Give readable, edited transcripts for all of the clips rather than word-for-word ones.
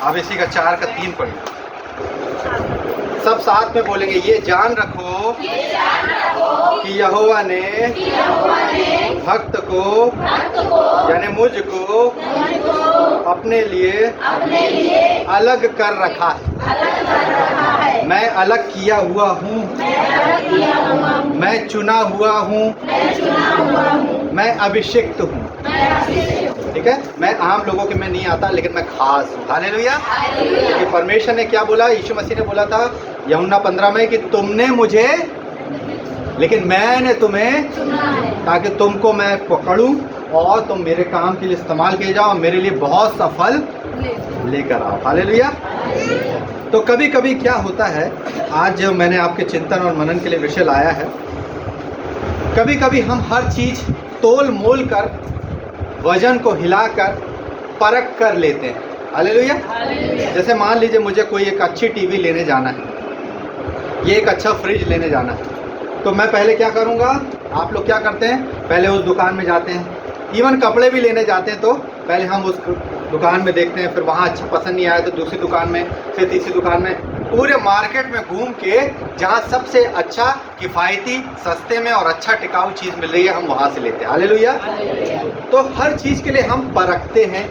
अब इसी का 4 का 3 पढ़िए। सब साथ में बोलेंगे, ये जान रखो कि यहोवा ने भक्त को यानी मुझको अपने लिए अलग कर रखा है। मैं अलग किया हुआ हूँ, मैं चुना हुआ हूँ, मैं अभिषिक्त हूँ। ठीक है, मैं आम लोगों के में नहीं आता, लेकिन मैं खास हूँ। हालेलुया। कि परमेश्वर ने क्या बोला, यीशु मसीह ने बोला था यूहन्ना 15 में कि तुमने मुझे, लेकिन मैंने तुम्हें, ताकि तुमको मैं पकड़ूं और तुम मेरे काम के लिए इस्तेमाल किए जाओ, मेरे लिए बहुत सफल लेकर आओ। हालेलुया। तो कभी कभी क्या होता है, आज जो मैंने आपके चिंतन और मनन के लिए विषय लाया है, कभी कभी हम हर चीज तोल मोल कर, वजन को हिलाकर परख कर लेते हैं। हालेलुया। जैसे मान लीजिए मुझे कोई एक अच्छी टीवी लेने जाना है, ये एक अच्छा फ्रिज लेने जाना है, तो मैं पहले क्या करूँगा, आप लोग क्या करते हैं, पहले उस दुकान में जाते हैं। इवन कपड़े भी लेने जाते हैं तो पहले हम उस दुकान में देखते हैं, फिर वहाँ अच्छा पसंद नहीं आया तो दूसरी दुकान में, फिर तीसरी दुकान में, पूरे मार्केट में घूम के जहाँ सबसे अच्छा, किफ़ायती, सस्ते में और अच्छा टिकाऊ चीज़ मिल रही है, हम वहाँ से लेते हैं। हालेलुया। तो हर चीज़ के लिए हम परखते हैं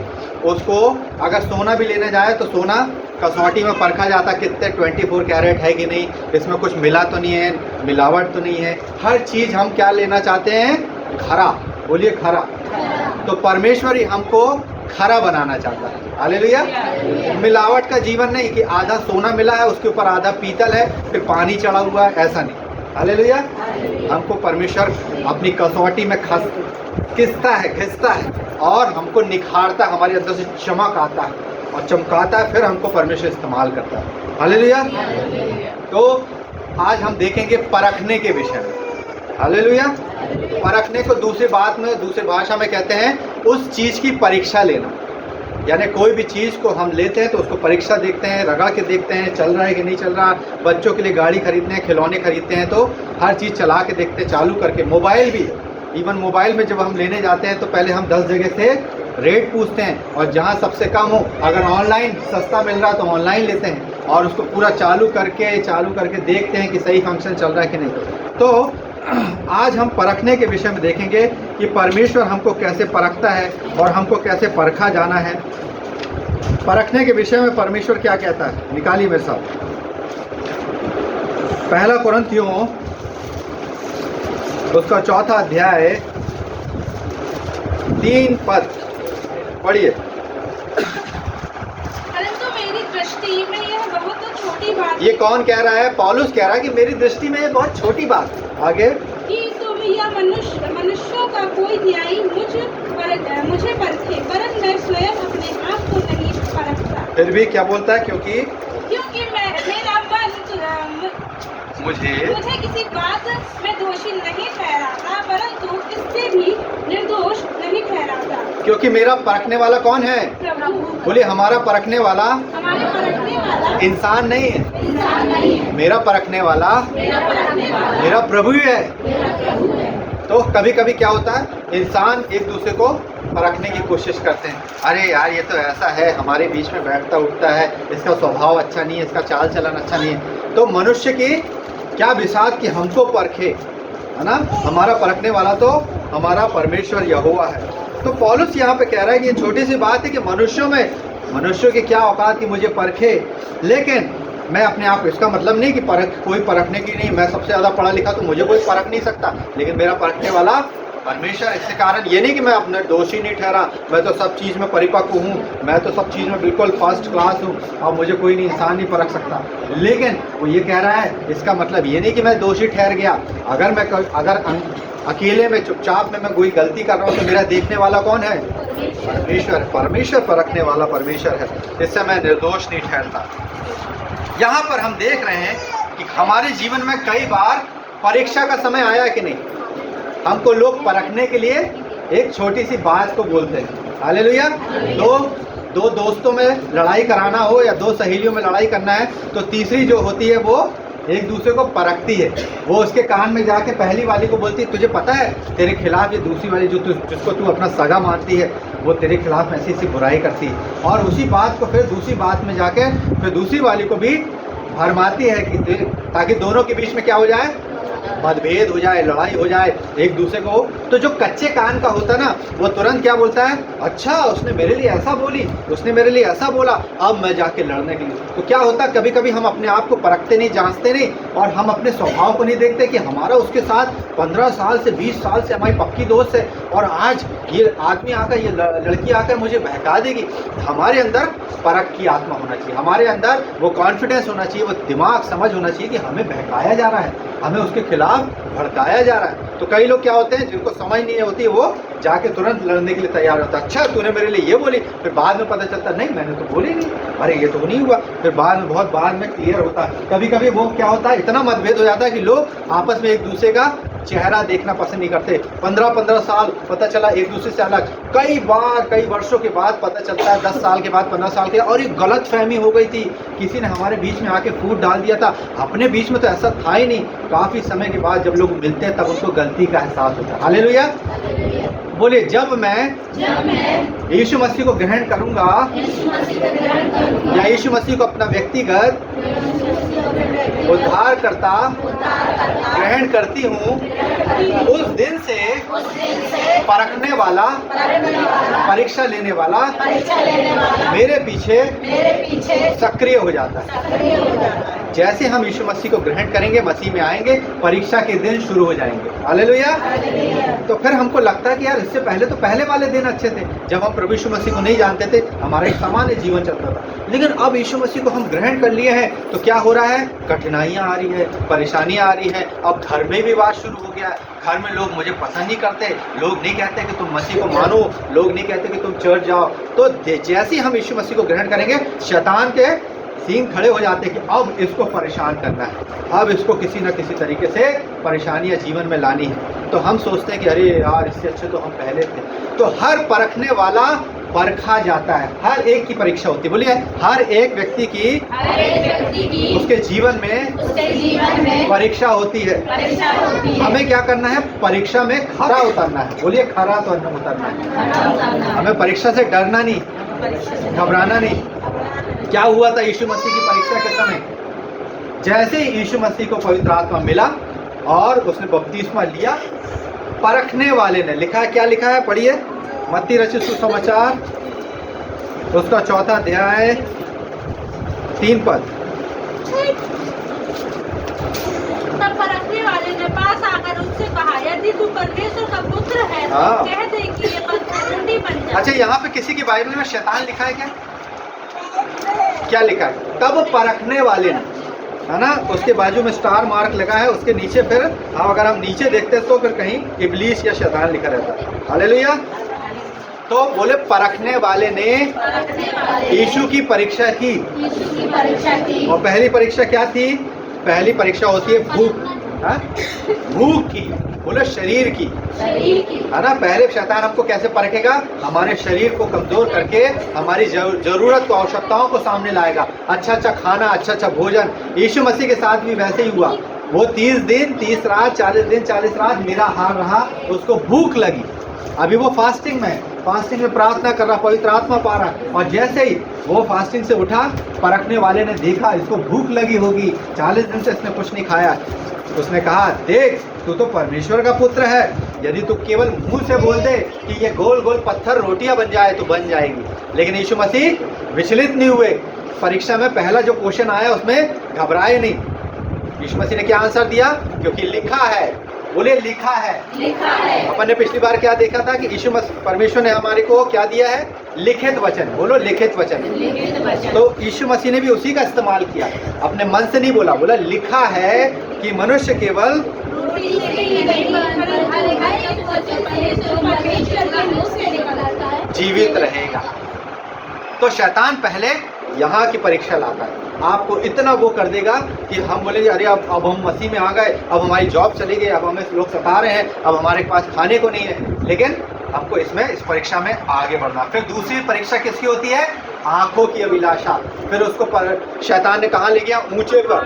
उसको। अगर सोना भी लेने जाए तो सोना कसौटी में परखा जाता, कितने 24 कैरेट है कि नहीं, इसमें कुछ मिला तो नहीं है, मिलावट तो नहीं है। हर चीज़ हम क्या लेना चाहते हैं, खरा। बोलिए खरा। तो परमेश्वर ही हमको खरा बनाना चाहता है। हालेलुया। मिलावट का जीवन नहीं कि आधा सोना मिला है उसके ऊपर आधा पीतल है फिर पानी चढ़ा हुआ है, ऐसा नहीं। हालेलुया। हमको परमेश्वर अपनी कसौटी में घिसता है और हमको निखारता है, हमारे अंदर से चमक आता है और चमकाता है, फिर हमको परमेश्वर इस्तेमाल करता है। हालेलुया। तो आज हम देखेंगे परखने के विषय में। हालेलुया। परखने को दूसरी भाषा में कहते हैं उस चीज़ की परीक्षा लेना। यानी कोई भी चीज़ को हम लेते हैं तो उसको परीक्षा देखते हैं, रगड़ के देखते हैं चल रहा है कि नहीं चल रहा। बच्चों के लिए गाड़ी खरीदते हैं, खिलौने खरीदते हैं तो हर चीज़ चला के देखते हैं, चालू करके। मोबाइल भी, इवन मोबाइल में जब हम लेने जाते हैं तो पहले हम 10 जगह से रेट पूछते हैं, और जहाँ सबसे कम हो, अगर ऑनलाइन सस्ता मिल रहा है तो ऑनलाइन लेते हैं और उसको पूरा चालू करके देखते हैं कि सही फंक्शन चल रहा है कि नहीं। तो आज हम परखने के विषय में देखेंगे कि परमेश्वर हमको कैसे परखता है और हमको कैसे परखा जाना है। परखने के विषय में परमेश्वर क्या कहता है, निकालिए मेरे साथ। पहला कुरिन्थियों उसका 4था अध्याय 3 पद पढ़िए। परंतु मेरी दृष्टि में यह बहुत छोटी बात। ये कौन कह रहा है, पौलुस कह रहा है कि मेरी दृष्टि में ये बहुत छोटी बात। आगे, कि तुम या मनुष्यों का कोई न्यायी मुझे परखे, परंतु मैं स्वयं अपने आप को नहीं परखता। फिर भी क्या बोलता है, क्योंकि मेरा मन मुझे किसी बात में दोषी नहीं ठहराता, परंतु इससे भी निर्दोष नहीं ठहराता। क्योंकि मेरा परखने वाला कौन है, बोलिए हमारा परखने वाला इंसान नहीं है, मेरा परखने वाला मेरा प्रभु ही है। तो कभी कभी क्या होता है, इंसान एक दूसरे को परखने की कोशिश करते हैं। अरे यार ये तो ऐसा है, हमारे बीच में बैठता उठता है, इसका स्वभाव अच्छा नहीं है, इसका चाल चलन अच्छा नहीं है। तो मनुष्य की क्या बिसात कि हमको परखे, है ना। हमारा परखने वाला तो हमारा परमेश्वर यहोवा है। तो पौलुस यहाँ पे कह रहा है कि ये छोटी सी बात है कि मनुष्यों की क्या औकात कि मुझे परखे, लेकिन मैं अपने आप, इसका मतलब नहीं कि कोई परखने की नहीं, मैं सबसे ज़्यादा पढ़ा लिखा तो मुझे कोई परख नहीं सकता, लेकिन मेरा परखने वाला परमेश्वर। इसके कारण ये नहीं कि मैं अपने दोषी नहीं ठहरा, मैं तो सब चीज़ में परिपक्व हूँ, मैं तो सब चीज़ में बिल्कुल फर्स्ट क्लास हूँ और मुझे कोई नहीं, इंसान नहीं परख सकता। लेकिन वो ये कह रहा है, इसका मतलब ये नहीं कि मैं दोषी ठहर गया। अगर अकेले में चुपचाप में मैं कोई गलती कर रहा हूँ तो मेरा देखने वाला कौन है, परमेश्वर परखने वाला परमेश्वर है। इससे मैं निर्दोष नहीं ठहरता। यहाँ पर हम देख रहे हैं कि हमारे जीवन में कई बार परीक्षा का समय आया कि नहीं, हमको लोग परखने के लिए एक छोटी सी बात को बोलते हैं। हालेलुया। दो दोस्तों में लड़ाई कराना हो या दो सहेलियों में लड़ाई करना है तो तीसरी जो होती है वो एक दूसरे को परखती है। वो उसके कान में जाके पहली वाली को बोलती है, तुझे पता है तेरे खिलाफ ये दूसरी वाली जिसको तू अपना सगा मानती है वो तेरे खिलाफ ऐसी ऐसी बुराई करती, और उसी बात को फिर दूसरी बात में जाके फिर दूसरी वाली को भी भरमाती है कि ताकि दोनों के बीच में क्या हो जाए, मतभेद हो जाए, लड़ाई हो जाए एक दूसरे को। तो जो कच्चे कान का होता है ना, वो तुरंत क्या बोलता है, अच्छा उसने मेरे लिए ऐसा बोली, उसने मेरे लिए ऐसा बोला, अब मैं जाके लड़ने के लिए। तो क्या होता है, कभी कभी हम अपने आप को परखते नहीं, जांचते नहीं, और हम अपने स्वभाव को नहीं देखते कि हमारा उसके साथ 15 साल से 20 साल से हमारी पक्की दोस्त है, और आज ये आदमी आकर, ये लड़की आकर मुझे बहका देगी। हमारे अंदर परख की आत्मा होना चाहिए, हमारे अंदर वो कॉन्फिडेंस होना चाहिए, वो दिमाग समझ होना चाहिए कि हमें बहकाया जा रहा है, हमें उसके खिलाफ भड़काया जा रहा है। तो कई लोग क्या होते हैं, जिनको समझ नहीं होती, वो जाके तुरंत लड़ने के लिए तैयार होता है। अच्छा तूने मेरे लिए ये बोली, फिर बाद में पता चलता नहीं मैंने तो बोली नहीं, अरे ये तो नहीं हुआ, फिर बाद में बहुत बाद में क्लियर होता है। कभी कभी वो क्या होता है, इतना मतभेद हो जाता है कि लोग आपस में एक दूसरे का चेहरा देखना पसंद नहीं करते। 15-15 साल पता चला एक दूसरे से अलग, कई बार कई वर्षों के बाद पता चलता है, 10 साल के बाद, 15 साल के, और एक गलत फहमी हो गई थी, किसी ने हमारे बीच में आके फूट डाल दिया था, अपने बीच में तो ऐसा था ही नहीं। काफ़ी समय के बाद जब लोग मिलते हैं तब उनको गलती का एहसास होता है। हालेलुया। बोले जब मैं यीशु मसीह को ग्रहण करूंगा या यीशु मसीह को अपना व्यक्तिगत उद्धारकर्ता ग्रहण करती हूँ, उस दिन से परखने वाला, परीक्षा लेने वाला मेरे पीछे सक्रिय हो जाता है। जैसे हम यीशु मसीह को ग्रहण करेंगे, मसीह में आएंगे, परीक्षा के दिन शुरू हो जाएंगे। हालेलुया। तो फिर हमको लगता है कि यार इससे पहले तो पहले वाले दिन अच्छे थे, जब हम प्रभु यीशु मसीह को नहीं जानते थे, हमारा एक सामान्य जीवन चलता था। लेकिन अब यीशु मसीह को हम ग्रहण कर लिए हैं तो क्या हो रहा है, कठिनाइयाँ आ रही है, परेशानियाँ आ रही है। अब घर में विवाद शुरू हो गया है, घर में लोग मुझे पसंद नहीं करते, लोग नहीं कहते कि तुम मसीह को मानो, लोग नहीं कहते कि तुम चर्च जाओ। तो जैसे ही हम यीशु मसीह को ग्रहण करेंगे, शैतान के सींग खड़े हो जाते हैं कि अब इसको परेशान करना है, अब इसको किसी न किसी तरीके से परेशानियां जीवन में लानी है। तो हम सोचते हैं कि अरे यार इससे अच्छे तो हम पहले थे। तो हर परखने वाला परखा जाता है, हर एक की परीक्षा होती है। बोलिए हर एक व्यक्ति की उसके जीवन में परीक्षा होती है। हमें क्या करना है, परीक्षा में खरा उतरना है। बोलिए खरा तो उतरना है। हमें परीक्षा से डरना नहीं, घबराना नहीं। क्या हुआ था यीशु मसीह की परीक्षा के समय, जैसे ही यीशु मसीह को पवित्र आत्मा मिला और उसने बपतिस्मा लिया, परखने वाले ने लिखा है, क्या लिखा है, पढ़िए मत्ती रचित सुसमाचार उसका 4 अध्याय 3 पद। तब परखने वाले ने पास आकर उससे कहा, यदि तू परमेश्वर का पुत्र है तो कह दे कि ये पत्थर रोटी बन जाए। अच्छा, यहाँ पे किसी की बाइबल में शैतान लिखा है क्या? क्या लिखा है? तब परखने वाले ने, है ना, उसके बाजू में स्टार मार्क लगा है, उसके नीचे फिर अगर हम नीचे देखते हैं तो फिर कहीं इब्लीस या शैतान लिखा रहता है। हालेलुया। तो बोले परखने वाले ने यीशु की परीक्षा की। और पहली परीक्षा क्या थी? पहली परीक्षा होती है भूख, भूख की, बोले शरीर की, है ना। पहले शैतान हमको कैसे परखेगा? हमारे शरीर को कमजोर करके हमारी जरूरत को, आवश्यकताओं को सामने लाएगा। अच्छा अच्छा खाना, अच्छा अच्छा भोजन। यीशु मसीह के साथ भी वैसे ही हुआ। वो 30 दिन 30 रात, 40 दिन 40 रात निराहार रहा, उसको भूख लगी। अभी वो फास्टिंग में प्रार्थना कर रहा, पवित्र आत्मा पा रहा, और जैसे ही वो फास्टिंग से उठा, परखने वाले ने देखा इसको भूख लगी होगी, 40 दिन से इसने कुछ नहीं खाया। उसने कहा, देख तू तो परमेश्वर का पुत्र है, यदि तू केवल मुंह से बोल दे कि ये गोल गोल पत्थर रोटियां बन जाए तो बन जाएगी। लेकिन यीशु मसीह विचलित नहीं हुए। परीक्षा में पहला जो क्वेश्चन आया उसमें घबराए नहीं। यीशु मसीह ने क्या आंसर दिया? क्योंकि लिखा है। बोले लिखा है। अपन ने पिछली बार क्या देखा था कि यीशु मसीह, परमेश्वर ने हमारे को क्या दिया है? लिखित वचन। बोलो लिखित वचन। तो यीशु मसीह ने भी उसी का इस्तेमाल किया, अपने मन से नहीं बोला, बोला लिखा है कि मनुष्य केवल जीवित रहेगा। तो शैतान पहले यहाँ की परीक्षा लाता है, आपको इतना वो कर देगा कि हम बोलेंगे अरे अब हम मसीह में आ गए, अब हमारी जॉब चली गई, अब हमें लोग सता रहे हैं, अब हमारे पास खाने को नहीं है। लेकिन हमको इस परीक्षा में आगे बढ़ना। फिर दूसरी परीक्षा किसकी होती है? आंखों की अभिलाषा। फिर उसको शैतान ने कहाँ ले गया? ऊंचे पर,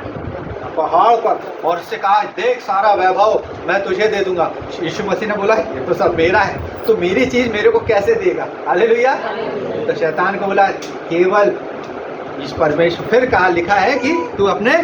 पहाड़ पर, और उससे कहा देख सारा वैभव मैं तुझे दे दूंगा। यीशु मसीह ने बोला ये तो सब मेरा है। तो मेरी चीज मेरे को कैसे देगा? हालेलुया। तो शैतान को बोला केवल इस परमेश्वर, फिर कहा लिखा है कि तू अपने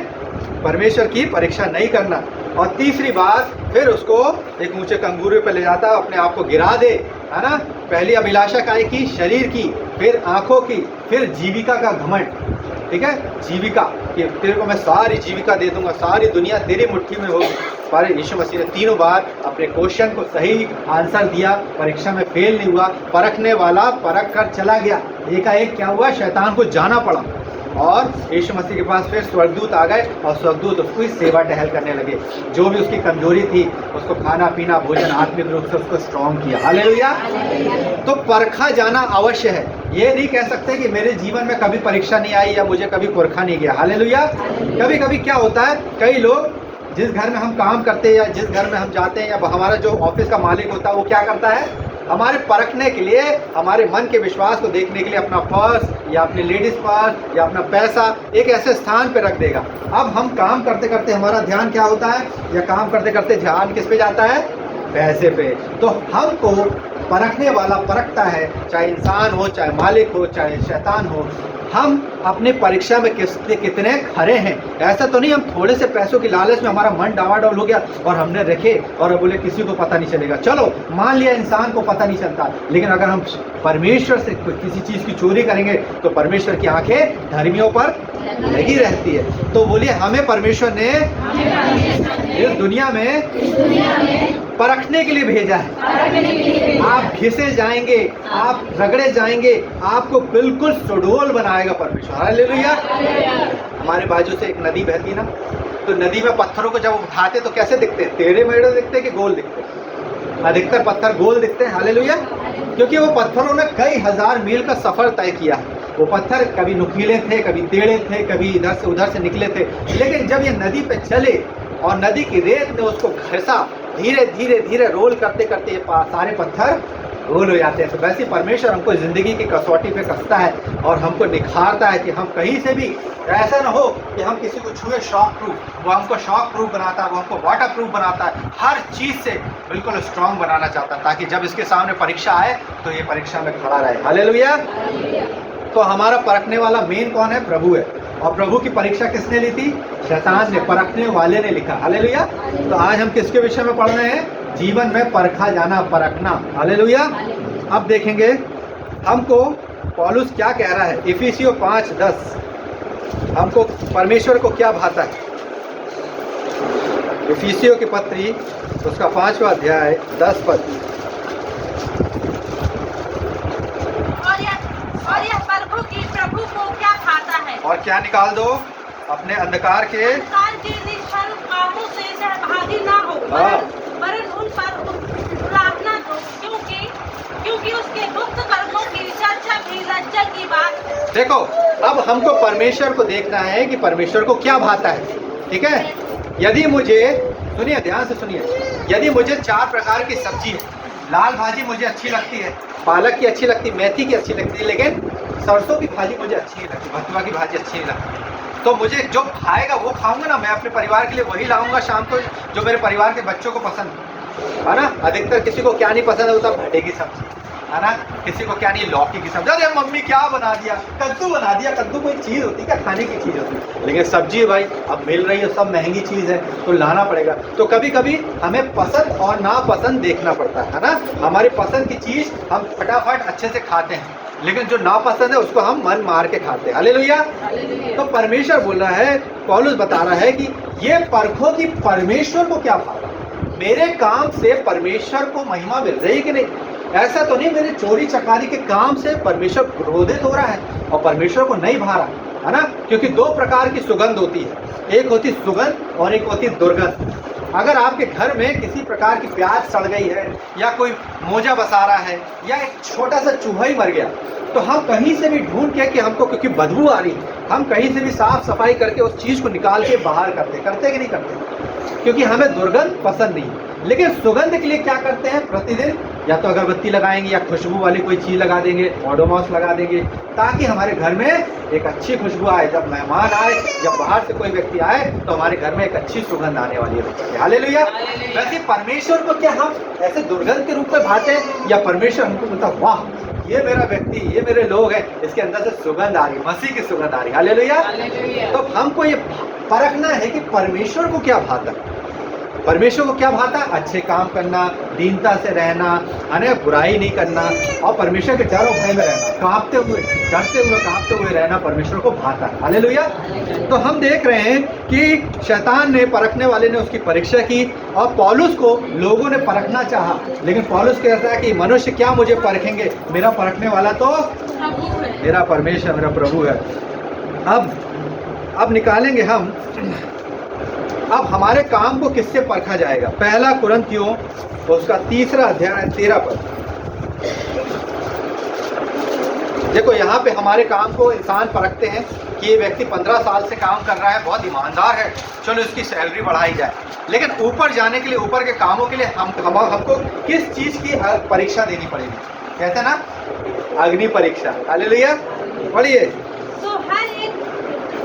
परमेश्वर की परीक्षा नहीं करना। और तीसरी बात फिर उसको एक ऊंचे कंगूरे पर ले जाता, अपने आप को गिरा दे, है ना। पहली अभिलाषा काय की? शरीर की, फिर आंखों की, फिर जीविका का घमंड। ठीक है, जीविका कि तेरे को मैं सारी जीविका दे दूंगा, सारी दुनिया तेरी मुट्ठी में होगी। पर यीशु मसीह ने तीनों बार अपने क्वेश्चन को सही आंसर दिया, परीक्षा में फेल नहीं हुआ। परखने वाला परख कर चला गया। एकाएक क्या हुआ? शैतान को जाना पड़ा और यीशु मसीह के पास फिर स्वर्गदूत आ गए और स्वर्गदूत उसकी सेवा टहल करने लगे। जो भी उसकी कमजोरी थी उसको खाना पीना भोजन आत्मिक रूप से उसको स्ट्रॉन्ग किया। हालेलुया। तो परखा जाना अवश्य है। ये नहीं कह सकते कि मेरे जीवन में कभी परीक्षा नहीं आई या मुझे कभी परखा नहीं गया। हालेलुया। कभी कभी क्या होता है, कई लोग जिस घर में हम काम करते हैं या जिस घर में हम जाते हैं या हमारा जो ऑफिस का मालिक होता है वो क्या करता है, हमारे परखने के लिए, हमारे मन के विश्वास को देखने के लिए अपना पर्स या अपनी लेडीज पर्स या अपना पैसा एक ऐसे स्थान पे रख देगा। अब हम काम करते करते हमारा ध्यान क्या होता है, या काम करते करते ध्यान किस पे जाता है? पैसे पे। तो हमको परखने वाला परखता है, चाहे इंसान हो, चाहे मालिक हो, चाहे शैतान हो। हम अपनी परीक्षा में कितने खरे हैं। ऐसा तो नहीं हम थोड़े से पैसों की लालच में हमारा मन डावाडोल हो गया और हमने रखे और बोले किसी को पता नहीं चलेगा। चलो मान लिया इंसान को पता नहीं चलता, लेकिन अगर हम परमेश्वर से किसी चीज़ की चोरी करेंगे तो परमेश्वर की आंखें धर्मियों पर लगी रहती है। तो बोलिए हमें परमेश्वर ने इस दुनिया में परखने के लिए भेजा है। आप घिसे जाएंगे, आप रगड़े जाएंगे, आपको बिल्कुल सुडौल बनाएगा परमेश्वर। हालेलुया। हमारे बाजू से एक नदी बहती ना, तो नदी में पत्थरों को जब उठाते तो कैसे दिखते हैं? टेढ़े मेढ़े दिखते कि गोल दिखते? अधिकतर पत्थर गोल दिखते हैं। हालेलुया। क्योंकि वो पत्थरों ने कई हजार मील का सफर तय किया। वो पत्थर कभी नुकीले थे, कभी टेढ़े थे, कभी इधर से उधर से निकले थे, लेकिन जब ये नदी पे चले और नदी की रेत ने उसको घसा, धीरे धीरे धीरे रोल करते करते ये सारे पत्थर रोल हो जाते हैं। तो वैसे परमेश्वर हमको जिंदगी की कसौटी पे कसता है और हमको निखारता है कि हम कहीं से भी ऐसा ना हो कि हम किसी को छुए शॉक प्रूफ। वो हमको शॉक प्रूफ बनाता है, वो हमको वाटर प्रूफ बनाता है, हर चीज़ से बिल्कुल स्ट्रांग बनाना चाहता है, ताकि जब इसके सामने परीक्षा आए तो ये परीक्षा में खड़ा रहे। हालेलुया। तो हमारा परखने वाला मेन कौन है? प्रभु है। और प्रभु की परीक्षा किसने ली थी? शैतान ने, परखने वाले ने लिखा। हालेलुया। तो आज हम किसके विषय में पढ़ रहे हैं? जीवन में परखा जाना, परखना। हालेलुया। अब देखेंगे हमको पौलुस क्या कह रहा है। इफिसियों 5:10 हमको परमेश्वर को क्या भाता है। इफिसियों की पत्री उसका 5वां अध्याय 10 पद। और यह प्रभु को क्या खाता है? और क्या निकाल दो? अपने अंधकार के निष्फल कामों से सहभागी ना हो, वरन उन पर प्रार्थना दो, क्योंकि उसके गुप्त कर्मों की चर्चा भी लज्जा की बात है। देखो, अब हमको परमेश्वर को देखना है कि परमेश्वर को क्या भाता है। ठीक है। यदि मुझे, सुनिए ध्यान से सुनिए, यदि मुझे 4 प्रकार की सब्जी है, लाल भाजी मुझे अच्छी लगती है, पालक की अच्छी लगती, मेथी की अच्छी लगती है, लेकिन सरसों की भाजी मुझे अच्छी नहीं लगती, भतुआ की भाजी अच्छी नहीं लगती, तो मुझे जो खाएगा वो खाऊंगा ना। मैं अपने परिवार के लिए वही लाऊंगा शाम को जो मेरे परिवार के बच्चों को पसंद है ना। अधिकतर किसी को क्या नहीं पसंद होता? भट्टे की सब्जी, है ना। किसी को क्या नहीं, लौकी की सब्जी। अरे मम्मी क्या बना दिया, कद्दू बना दिया। कद्दू कोई चीज़ होती है क्या? खाने की चीज़ होती है, लेकिन सब्जी भाई अब मिल रही है, सब महंगी चीज़ है तो लाना पड़ेगा। तो कभी कभी हमें पसंद और नापसंद देखना पड़ता है ना। हमारी पसंद की चीज़ हम फटाफट अच्छे से खाते हैं, लेकिन जो नापसंद है उसको हम मन मार के खाते हैं। हालेलुया। तो परमेश्वर बोल रहा है, पौलुस बता रहा है कि ये परखो कि परमेश्वर को क्या भाता। मेरे काम से परमेश्वर को महिमा मिल रही कि नहीं? ऐसा तो नहीं मेरे चोरी चकारी के काम से परमेश्वर क्रोधित हो रहा है और परमेश्वर को नहीं भा रहा है ना। क्योंकि 2 प्रकार की सुगंध होती है, एक होती सुगंध और एक होती दुर्गंध। अगर आपके घर में किसी प्रकार की प्याज सड़ गई है या कोई मोजा बसा रहा है या एक छोटा सा चूहा ही मर गया, तो हम कहीं से भी ढूंढ के कि हमको क्योंकि बदबू आ रही, हम कहीं से भी साफ सफाई करके उस चीज़ को निकाल के बाहर करते कि नहीं करते? क्योंकि हमें दुर्गंध पसंद नहीं। लेकिन सुगंध के लिए क्या करते हैं? प्रतिदिन या तो अगरबत्ती लगाएंगे या खुशबू वाली कोई चीज़ लगा देंगे, ओडोमॉस लगा देंगे, ताकि हमारे घर में एक अच्छी खुशबू आए। जब मेहमान आए, जब बाहर से कोई व्यक्ति आए तो हमारे घर में एक अच्छी सुगंध आने वाली है। हालेलुया। वैसे परमेश्वर को क्या हम ऐसे दुर्गंध के रूप में भाते हैं, या परमेश्वर हमको बोलता वाह ये मेरा व्यक्ति, ये मेरे लोग हैं, इसके अंदर से सुगंध आ रही, मसीह की सुगंध आ रही। हालेलुया। तो हमको ये परखना है कि परमेश्वर को क्या भाता है। परमेश्वर को क्या भाता है? अच्छे काम करना, दीनता से रहना, है ना, बुराई नहीं करना, और परमेश्वर के डर और भय में रहना, कांपते हुए, डरते हुए, कांपते हुए रहना परमेश्वर को भाता है। हालेलुया। तो हम देख रहे हैं कि शैतान ने, परखने वाले ने उसकी परीक्षा की, और पौलुस को लोगों ने परखना चाहा, लेकिन पौलुस कहता है कि मनुष्य क्या मुझे परखेंगे, मेरा परखने वाला तो मेरा परमेश्वर, मेरा प्रभु है। अब निकालेंगे हम, अब हमारे काम को किससे परखा जाएगा? पहला कुरिन्थियों उसका 3 अध्याय 13 पद। देखो यहाँ पे हमारे काम को इंसान परखते हैं कि ये व्यक्ति 15 साल से काम कर रहा है, बहुत ईमानदार है, चलो इसकी सैलरी बढ़ाई जाए। लेकिन ऊपर जाने के लिए, ऊपर के कामों के लिए हमको किस चीज़ की परीक्षा देनी पड़ेगी? कहते हैं ना, अग्नि परीक्षा। हालेलुया। पढ़िए।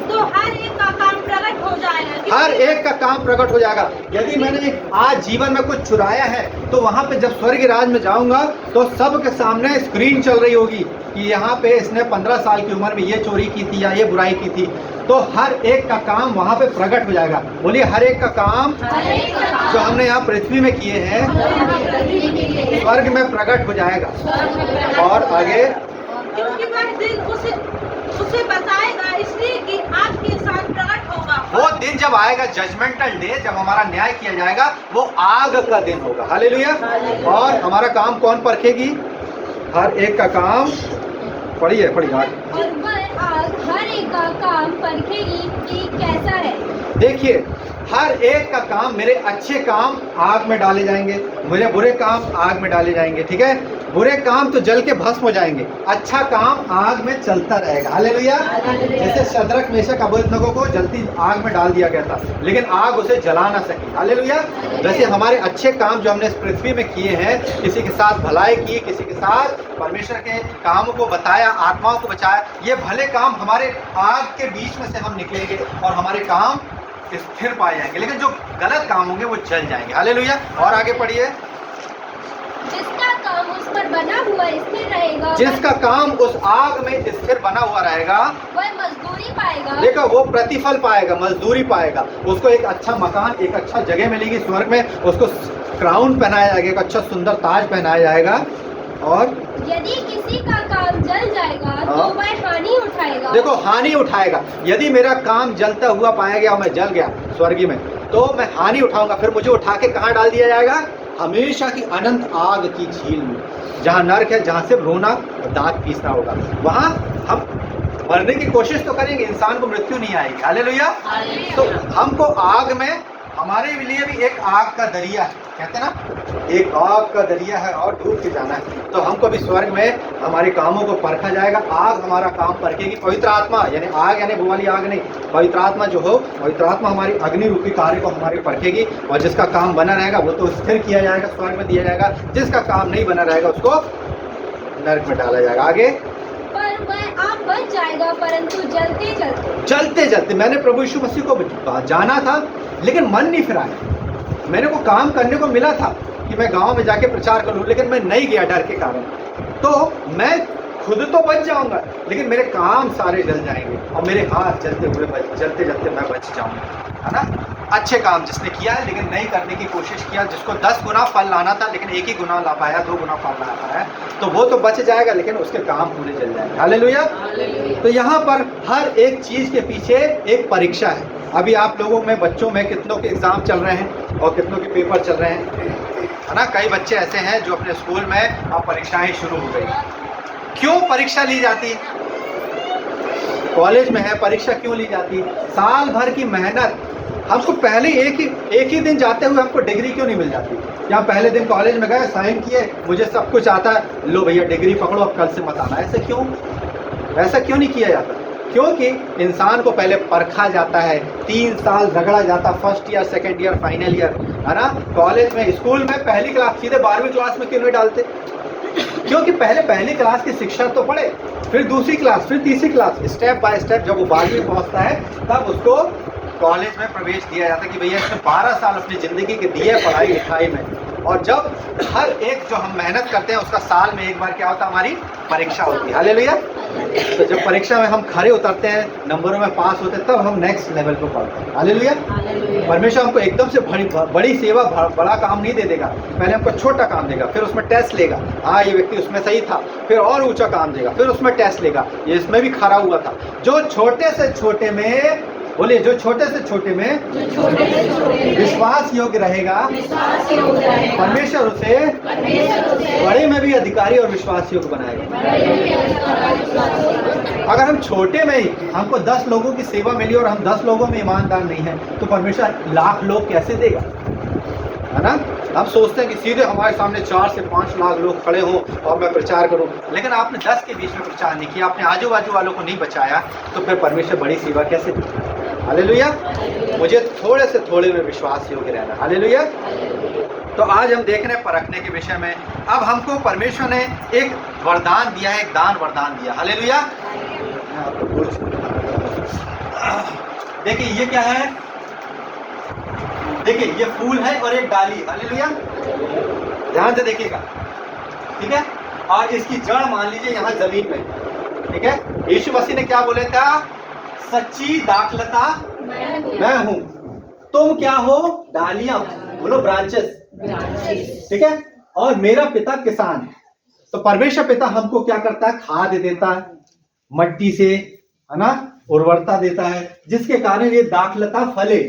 तो हर एक का काम प्रकट हो जाएगा। हर एक का काम प्रकट हो जाएगा। यदि मैंने आज जीवन में कुछ चुराया है, तो वहाँ पे जब स्वर्ग राज में जाऊंगा तो सबके सामने स्क्रीन चल रही होगी कि यहाँ पे इसने 15 साल की उम्र में ये चोरी की थी या ये बुराई की थी। तो हर एक का काम वहाँ पे प्रकट हो जाएगा। बोलिए, हर एक का काम जो हमने यहाँ पृथ्वी में किए हैं स्वर्ग में प्रकट हो जाएगा। और आगे, क्योंकि वह दिन उसे बताएगा, इसलिए कि आज के साथ प्रकट होगा। वो दिन जब आएगा, जजमेंटल डे, जब हमारा न्याय किया जाएगा, वो आग का दिन होगा। हालेलुया। और हमारा काम कौन परखेगी? हर एक का काम। पढ़िए आगे। और वह आग हर एक का काम परखेगी कि कैसा है। देखिए, हर एक का काम, मेरे अच्छे काम आग में डाले जाएंगे, मेरे बुरे काम आग में डाले जाएंगे। ठीक है, बुरे काम तो जल के भस्म हो जाएंगे, अच्छा काम आग में चलता रहेगा। हालेलुया। जैसे शद्रक मेशक अबेदनगो को जलती आग में डाल दिया गया था, लेकिन आग उसे जला ना सकी। हालेलुया। वैसे हमारे अच्छे काम जो हमने इस पृथ्वी में किए हैं, किसी के साथ भलाई की, किसी के साथ परमेश्वर के कामों को बताया, आत्माओं को बचाया, ये भले काम हमारे आग के बीच में से हम निकलेंगे और हमारे काम स्थिर पाए जाएंगे, लेकिन जो गलत काम होंगे वो जल जाएंगे। हालेलुया। और आगे पढ़िए। जिसका काम उस पर बना हुआ स्थिर रहेगा, जिसका काम उस आग में स्थिर बना हुआ रहेगा, वह मजदूरी पाएगा। देखो, वो प्रतिफल पाएगा, मजदूरी पाएगा। उसको एक अच्छा मकान, एक अच्छा जगह मिलेगी स्वर्ग में, उसको क्राउन पहनाया जाएगा, एक अच्छा सुंदर ताज पहनाया जाएगा। और यदि किसी का काम जल जाएगा तो वह हानि उठाएगा। देखो, हानि उठाएगा। यदि मेरा काम जलता हुआ पाया गया, मैं जल गया स्वर्गी में, तो मैं हानि उठाऊंगा। फिर मुझे उठा के कहाँ डाल दिया जाएगा? हमेशा की अनंत आग की झील में, जहाँ नरक है, जहाँ से रोना दांत पीसना होगा। वहाँ हम मरने की कोशिश तो करेंगे, इंसान को मृत्यु नहीं आएगी। हालेलुया। तो हमको आग में, हमारे लिए भी एक आग का दरिया है, कहते हैं ना, एक आग का दरिया है और डूब के जाना है। तो हमको भी स्वर्ग में हमारे कामों को परखा जाएगा। आग हमारा काम परखेगी। पवित्र आत्मा, यानी आग यानी वो वाली आग नहीं, पवित्र आत्मा जो हो, पवित्र आत्मा हमारी अग्नि रूपी कार्य को हमारे परखेगी। और जिसका काम बना रहेगा वो तो स्थिर किया जाएगा, स्वर्ग में दिया जाएगा। जिसका काम नहीं बना रहेगा उसको नरक में डाला जाएगा। आगे, पर वह आप बच जाएगा, परंतु चलते चलते। मैंने प्रभु यीशु मसीह को जाना था, लेकिन मन नहीं फिराया। मेरे को काम करने को मिला था कि मैं गांव में जाके प्रचार करूं, लेकिन मैं नहीं गया डर के कारण। तो मैं खुद तो बच जाऊंगा, लेकिन मेरे काम सारे जल जाएंगे और मेरे हाथ जलते मैं बच जाऊंगा, है ना। अच्छे काम जिसने किया है लेकिन नहीं करने की कोशिश किया, जिसको 10 गुना फल लाना था लेकिन एक ही गुना ला पाया, 2 गुना फल ला पाया, तो वो तो बच जाएगा, लेकिन उसके काम पूरे जल जाएंगे। हालेलुया। तो यहाँ पर हर एक चीज़ के पीछे एक परीक्षा है। अभी आप लोगों में, बच्चों में कितनों के एग्ज़ाम चल रहे हैं और कितनों के पेपर चल रहे हैं, है ना। कई बच्चे ऐसे हैं जो अपने स्कूल में अब परीक्षाएं शुरू हो गई। क्यों परीक्षा ली जाती? कॉलेज में है, परीक्षा क्यों ली जाती? साल भर की मेहनत, हमको पहले एक ही दिन जाते हुए हमको डिग्री क्यों नहीं मिल जाती? यहाँ पहले दिन कॉलेज में गए, साइन किए, मुझे सब कुछ आता है, लो भैया डिग्री पकड़ो, अब कल से मत आना। ऐसा क्यों नहीं किया जाता? क्योंकि इंसान को पहले परखा जाता है, 3 साल रगड़ा जाता, first year, second year, final year, है ना। कॉलेज में, स्कूल में पहली क्लास सीधे 12वीं क्लास में क्यों नहीं डालते? क्योंकि पहले पहली क्लास की शिक्षा तो पढ़े, फिर दूसरी क्लास, फिर तीसरी क्लास, स्टेप बाय स्टेप जब वो 12वीं पहुंचता है तब उसको कॉलेज में प्रवेश दिया जाता है कि भैया इसमें 12 साल अपनी ज़िंदगी के दिए पढ़ाई लिखाई में। और जब हर एक जो हम मेहनत करते हैं उसका साल में एक बार क्या होता है, हमारी परीक्षा होती है। हालेलुया। तो जब परीक्षा में हम खरे उतरते हैं, नंबरों में पास होते हैं, तब हम नेक्स्ट लेवल को पढ़ते हैं। हालेलुया। परमेश्वर हमको एकदम से बड़ी सेवा, बड़ा काम नहीं दे देगा, पहले हमको छोटा काम देगा, फिर उसमें टेस्ट लेगा, हाँ ये व्यक्ति उसमें सही था, फिर और ऊंचा काम देगा, फिर उसमें टेस्ट लेगा, ये इसमें भी खरा हुआ था। जो छोटे से छोटे में, बोलिए, जो छोटे से छोटे में विश्वास योग्य रहेगा, परमेश्वर उसे बड़े में भी अधिकारी और विश्वास योग्य बनाएगा। अगर हम छोटे में ही, हमको 10 लोगों की सेवा मिली और हम 10 लोगों में ईमानदार नहीं है, तो परमेश्वर लाख लोग कैसे देगा, है ना। हम सोचते हैं कि सीधे हमारे सामने 4 से 5 लाख लोग खड़े हों और मैं प्रचार करूं, लेकिन आपने 10 के बीच में प्रचार नहीं किया, आपने आजू बाजू वालों को नहीं बचाया, तो फिर परमेश्वर बड़ी सेवा कैसे देगा। हालेलुया। मुझे थोड़े से थोड़े में विश्वास योग्य रहना। हालेलुया। तो आज हम देख रहे हैं परखने के विषय में। अब हमको परमेश्वर ने एक वरदान दिया है, एक दान वरदान दिया। हालेलुया। देखिए ये क्या है, देखिए ये फूल है और एक डाली। हालेलुया। ध्यान से देखिएगा, ठीक है। और इसकी जड़ मान लीजिए यहाँ जमीन में, ठीक है। यीशु मसीह ने क्या बोले था, सच्ची दाखलता मैं हूं, तुम क्या हो, डालियां, बोलो ब्रांचेस, ठीक है। और मेरा पिता किसान। तो परमेश्वर पिता हमको क्या करता है, खाद देता है मट्टी से, है ना, उर्वरता देता है, जिसके कारण ये दाखलता फले।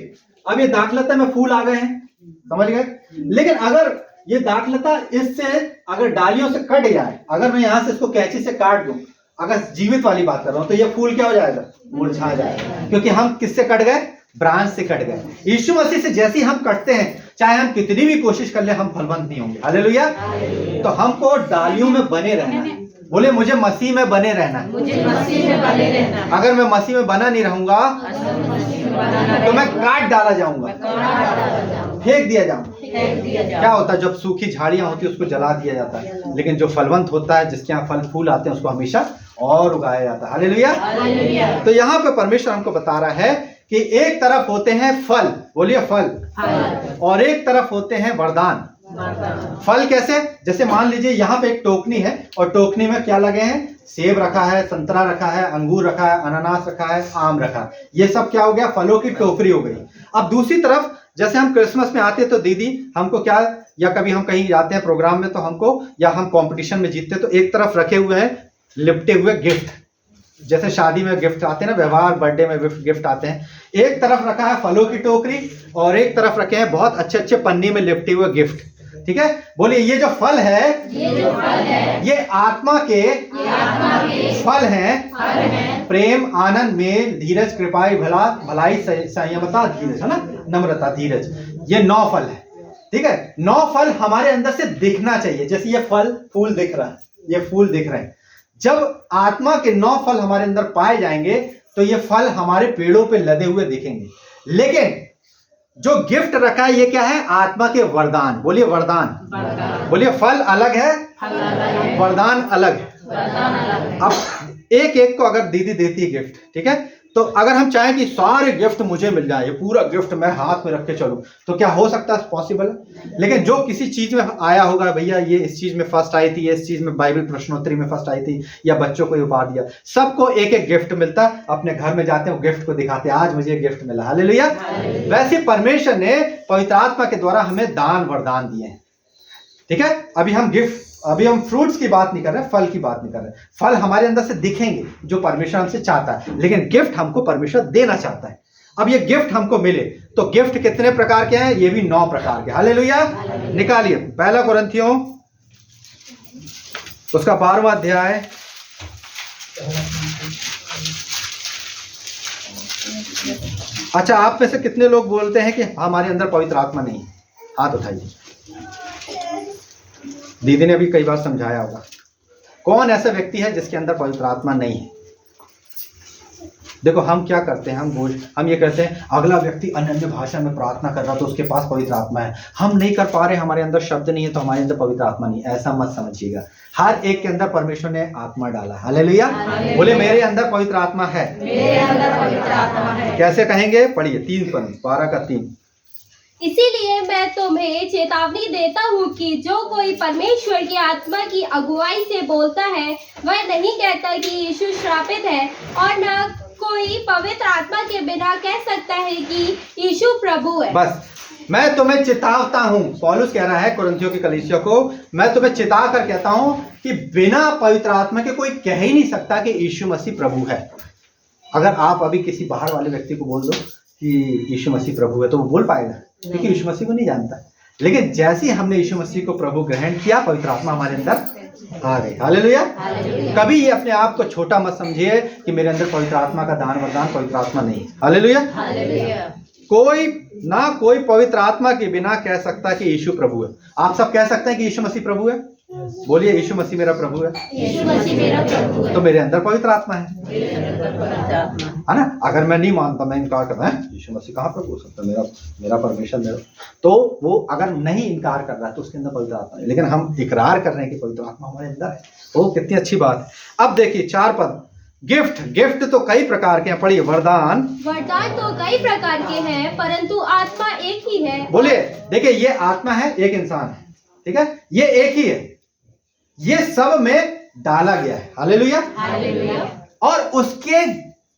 अब ये दाखलता में फूल आ गए हैं, समझ गए। लेकिन अगर ये दाखलता इससे अगर डालियों से कट जाए, अगर मैं यहां से इसको कैंची से काट दूं, अगर जीवित वाली बात कर रहा हूं, तो ये फूल क्या हो जाएगा, मुरझा जाएगा, क्योंकि हम किससे कट गए, ब्रांच से कट गए। यीशु मसीह से जैसे ही हम कटते हैं, चाहे हम कितनी भी कोशिश कर ले, हम फलवंत नहीं होंगे। हालेलुया। तो हमको डालियों में बने रहना है। बोले, मुझे मसीह में बने रहना है। मुझे मसीह में बने रहना है। अगर मैं मसीह में बना नहीं रहूंगा तो मैं काट डाला जाऊंगा, फेंक दिया जाऊंगा। क्या होता है, जब सूखी झाड़ियां होती है उसको जला दिया जाता है, लेकिन जो फलवंत होता है, जिसके यहाँ फल फूल आते हैं, उसको हमेशा और उगाया जाता है। हालेलुया। तो यहाँ पे परमेश्वर हमको बता रहा है कि एक तरफ होते हैं फल, बोलिए फल, और एक तरफ होते हैं वरदान। फल कैसे, जैसे मान लीजिए यहाँ पे एक टोकनी है और टोकनी में क्या लगे हैं, सेब रखा है, संतरा रखा है, अंगूर रखा है, अनानास रखा है, आम रखा है, ये सब क्या हो गया, फलों की टोकरी हो गई। अब दूसरी तरफ जैसे हम क्रिसमस में आते हैं तो दीदी हमको क्या, या कभी हम कहीं जाते हैं प्रोग्राम में तो हमको, या हम कंपटीशन में जीतते तो एक तरफ रखे हुए हैं लिपटे हुए गिफ्ट, जैसे शादी में गिफ्ट आते हैं ना, व्यवहार बर्थडे में गिफ्ट आते हैं। एक तरफ रखा है फलों की टोकरी और एक तरफ रखे हैं बहुत अच्छे अच्छे पन्नी में लिपटे हुए गिफ्ट, ठीक है। बोलिए, ये जो फल है, ये आत्मा के फल हैं, प्रेम, आनंद, मेल, धीरज, कृपा, भलाई, संयमता, धीरज, है ना, नम्रता, धीरज, ये 9 फल है, ठीक है। 9 फल हमारे अंदर से दिखना चाहिए। जैसे ये फल फूल दिख रहा है, ये फूल दिख रहे हैं, जब आत्मा के 9 फल हमारे अंदर पाए जाएंगे तो ये फल हमारे पेड़ों पे लदे हुए दिखेंगे। लेकिन जो गिफ्ट रखा है, ये क्या है, आत्मा के वरदान। बोलिए वरदान, बोलिए फल अलग है, वरदान अलग है। अब एक एक को अगर दीदी देती है गिफ्ट, ठीक है, तो अगर हम चाहें कि सारे गिफ्ट मुझे मिल जाए, ये पूरा गिफ्ट मैं हाथ में रख के चलूं, तो क्या हो सकता है, पॉसिबल है। लेकिन जो किसी चीज में आया होगा, भैया ये इस चीज में फर्स्ट आई थी, इस चीज में बाइबल प्रश्नोत्तरी में फर्स्ट आई थी, या बच्चों को उपहार दिया, सबको एक एक गिफ्ट मिलता, अपने घर में जाते हैं, गिफ्ट को दिखाते हैं, आज मुझे गिफ्ट मिला। हालेलुया। वैसे परमेश्वर ने पवित्र आत्मा के द्वारा हमें दान वरदान दिए हैं, ठीक है। अभी हम फ्रूट्स की बात नहीं कर रहे, फल की बात नहीं कर रहे। फल हमारे अंदर से दिखेंगे जो परमेश्वर हमसे चाहता है, लेकिन गिफ्ट हमको परमेश्वर देना चाहता है। अब ये गिफ्ट हमको मिले तो गिफ्ट कितने प्रकार के हैं, ये भी 9 प्रकार के। हालेलुया। निकालिए 1 कोरिन्थियों उसका 12वां अध्याय, अच्छा आप में से कितने लोग बोलते हैं कि हमारे अंदर पवित्र आत्मा नहीं है, हाथ उठाइए। दीदी ने भी कई बार समझाया होगा। कौन ऐसा व्यक्ति है जिसके अंदर पवित्र आत्मा नहीं है? देखो हम क्या करते हैं, हम ये कहते हैं अगला व्यक्ति अन्य भाषा में प्रार्थना कर रहा तो उसके पास पवित्र आत्मा है, हम नहीं कर पा रहे, हमारे अंदर शब्द नहीं है तो हमारे अंदर पवित्र आत्मा नहीं। ऐसा मत समझिएगा, हर एक के अंदर परमेश्वर ने आत्मा डाला। हालेलुया। बोले मेरे अंदर पवित्र आत्मा है। मेरे अंदर पवित्र आत्मा है। कैसे कहेंगे, पढ़िए 3:12-3। इसीलिए मैं तुम्हें चेतावनी देता हूँ कि जो कोई परमेश्वर की आत्मा की अगुवाई से बोलता है वह नहीं कहता कि यीशु श्रापित है, और न कोई पवित्र आत्मा के बिना कह सकता है कि यीशु प्रभु है। बस मैं तुम्हें चितावता हूँ, पौलुस कह रहा है कुरिन्थियों की कलीसिया को, मैं तुम्हें चिता कर कहता हूँ कि बिना पवित्र आत्मा के कोई कह ही नहीं सकता कि यीशु मसीह प्रभु है। अगर आप अभी किसी बाहर वाले व्यक्ति को बोल दो कि यीशु मसीह प्रभु है तो वो बोल पाएगा, क्योंकि यीशु मसीह को नहीं जानता। लेकिन जैसे ही हमने यीशु मसीह को प्रभु ग्रहण किया, पवित्र आत्मा हमारे अंदर आ गई। हालेलुया। कभी ये अपने आप को छोटा मत समझिए कि मेरे अंदर पवित्र आत्मा का दान वरदान, पवित्र आत्मा नहीं। हालेलुया। कोई पवित्र आत्मा के बिना कह सकता कि यीशु प्रभु है। आप सब कह सकते हैं कि यीशु मसीह प्रभु है, बोलिए यीशु मसीह मेरा प्रभु है। यीशु मसीह मेरा प्रभु है। तो मेरे अंदर पवित्र आत्मा है आत्मा ना। अगर मैं नहीं मानता, मैं इनकार करता है यीशु मसीह कहाँ प्रभु हो सकता है, मेरा परमेश्वर मेरा, तो वो अगर नहीं इनकार कर रहा है तो उसके अंदर पवित्र आत्मा है। लेकिन हम इकरार कर रहे हैं कि पवित्र आत्मा हमारे अंदर है, वो कितनी अच्छी बात है। अब देखिए 4 पद, गिफ्ट तो कई प्रकार के हैं, पढ़िए। वरदान तो कई प्रकार के हैं, परंतु आत्मा एक ही है। बोलिए, देखिए ये आत्मा है, एक इंसान है, ठीक है, ये एक ही है, ये सब में डाला गया है। हालेलुया। और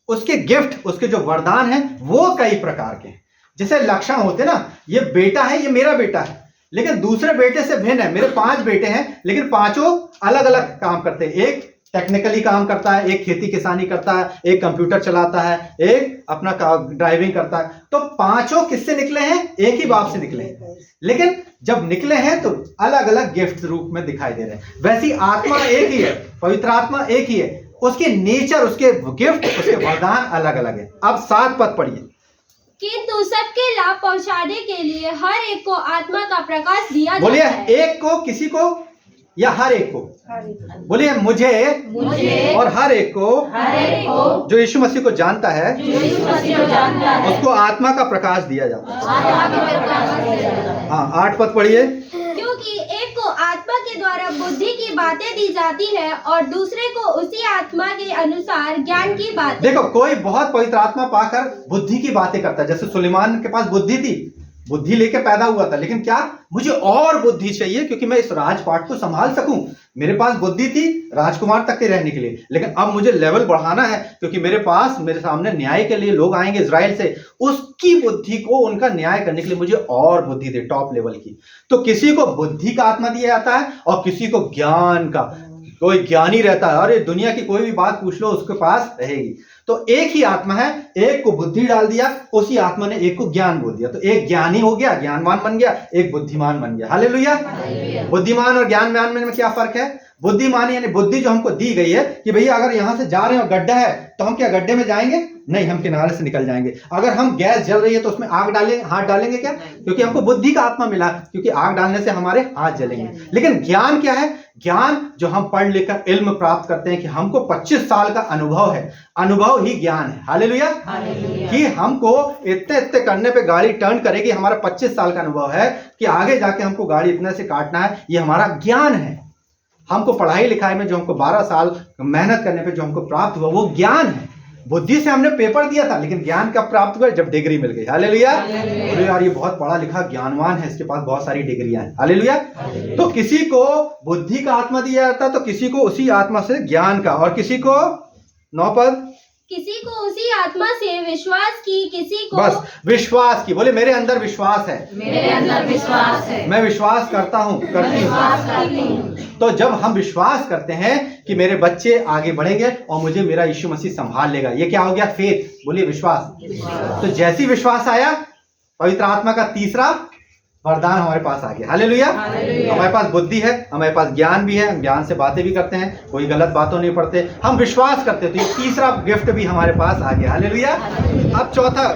उसके गिफ्ट, उसके जो वरदान हैं वो कई प्रकार के हैं। जैसे लक्षण होते ना, ये बेटा है, ये मेरा बेटा है, लेकिन दूसरे बेटे से भिन्न है। मेरे 5 बेटे हैं, लेकिन पांचों अलग अलग काम करते हैं। एक टेक्निकली काम करता है, एक खेती किसानी करता है, एक कंप्यूटर चलाता है, एक अपना ड्राइविंग करता है। तो पांचों किससे निकले हैं? एक ही बाप से निकले हैं, लेकिन जब निकले हैं तो अलग अलग गिफ्ट रूप में दिखाई दे रहे हैं। वैसी आत्मा एक ही है, पवित्र आत्मा एक ही है, उसके नेचर, उसके गिफ्ट, उसके वरदान अलग अलग है। अब 7 पद पढ़िए। किंतु सबके लाभ पहुंचाने के लिए हर एक को आत्मा का प्रकाश दिया जाता बोलिए, है। एक को, किसी को, या हर एक को? बोलिए मुझे और हर एक को जो यीशु मसीह को जानता है, उसको आत्मा का प्रकाश दिया जाता है। हाँ 8 पद पढ़िए। क्योंकि एक को आत्मा के द्वारा बुद्धि की बातें दी जाती है और दूसरे को उसी आत्मा के अनुसार ज्ञान की बातें। देखो, कोई बहुत पवित्र आत्मा पाकर बुद्धि की बातें करता है। जैसे सुलेमान के पास बुद्धि थी, बुद्धि लेके पैदा हुआ था, लेकिन क्या, मुझे और बुद्धि चाहिए क्योंकि मैं इस राजपाट को संभाल सकूं। मेरे पास बुद्धि थी राजकुमार तक के रहने के लिए, लेकिन अब मुझे लेवल बढ़ाना है क्योंकि मेरे सामने न्याय के लिए लोग आएंगे इजराइल से। उसकी बुद्धि को, उनका न्याय करने के लिए मुझे और बुद्धि दे, टॉप लेवल की। तो किसी को बुद्धि का आत्मा दिया जाता है और किसी को ज्ञान का। कोई ज्ञानी रहता है, अरे दुनिया की कोई भी बात पूछ लो उसके पास रहेगी। तो एक ही आत्मा है, एक को बुद्धि डाल दिया, उसी आत्मा ने एक को ज्ञान बोल दिया। तो एक ज्ञानी हो गया, ज्ञानवान बन गया, एक बुद्धिमान बन गया। हालेलुया। बुद्धिमान और ज्ञानवान में क्या फर्क है? बुद्धिमान यानी बुद्धि जो हमको दी गई है कि भैया अगर यहां से जा रहे हैं और गड्ढा है तो हम क्या गड्ढे में जाएंगे? नहीं, हम किनारे से निकल जाएंगे। अगर हम गैस जल रही है तो उसमें आग डालेंगे, हाथ डालेंगे क्या? क्योंकि हमको बुद्धि का आत्मा मिला, क्योंकि आग डालने से हमारे हाथ जलेंगे। लेकिन ज्ञान क्या है? ज्ञान जो हम पढ़ लिखकर इल्म प्राप्त करते हैं कि हमको 25 साल का अनुभव है, अनुभव ही ज्ञान है। हालेलुया। कि हमको इतने करने पे गाड़ी टर्न करेगी, हमारा 25 साल का अनुभव है कि आगे जाके हमको गाड़ी इतने से काटना है, ये हमारा ज्ञान है। हमको पढ़ाई लिखाई में जो हमको 12 साल मेहनत करने पे जो हमको प्राप्त हुआ वो ज्ञान है। बुद्धि से हमने पेपर दिया था, लेकिन ज्ञान कब प्राप्त हुआ? जब डिग्री मिल गई। हालेलुया। बोले यार ये बहुत पढ़ा लिखा ज्ञानवान है, इसके पास बहुत सारी डिग्रियां हैं। हालेलुया। तो किसी को बुद्धि का आत्मा दिया जाता, तो किसी को उसी आत्मा से ज्ञान का, और किसी को 9 पद, किसी को उसी आत्मा से विश्वास की, किसी को बस विश्वास की। बोले मेरे अंदर विश्वास है, मेरे अंदर विश्वास है, मैं विश्वास करता हूँ, करती हूँ। तो जब हम विश्वास करते हैं कि मेरे बच्चे आगे बढ़ेंगे और मुझे मेरा यीशु मसीह संभाल लेगा, ये क्या हो गया? फेथ। बोलिए विश्वास। तो जैसी विश्वास आया, पवित्र आत्मा का तीसरा वरदान हमारे पास आ गया। हालेलुया। हमारे पास बुद्धि है, हमारे पास ज्ञान भी है, हम ज्ञान से बातें भी करते हैं, कोई गलत बातों नहीं पढ़ते, हम विश्वास करते। तो ये तीसरा गिफ्ट भी हमारे पास आ गया। हालेलुया। अब चौथा,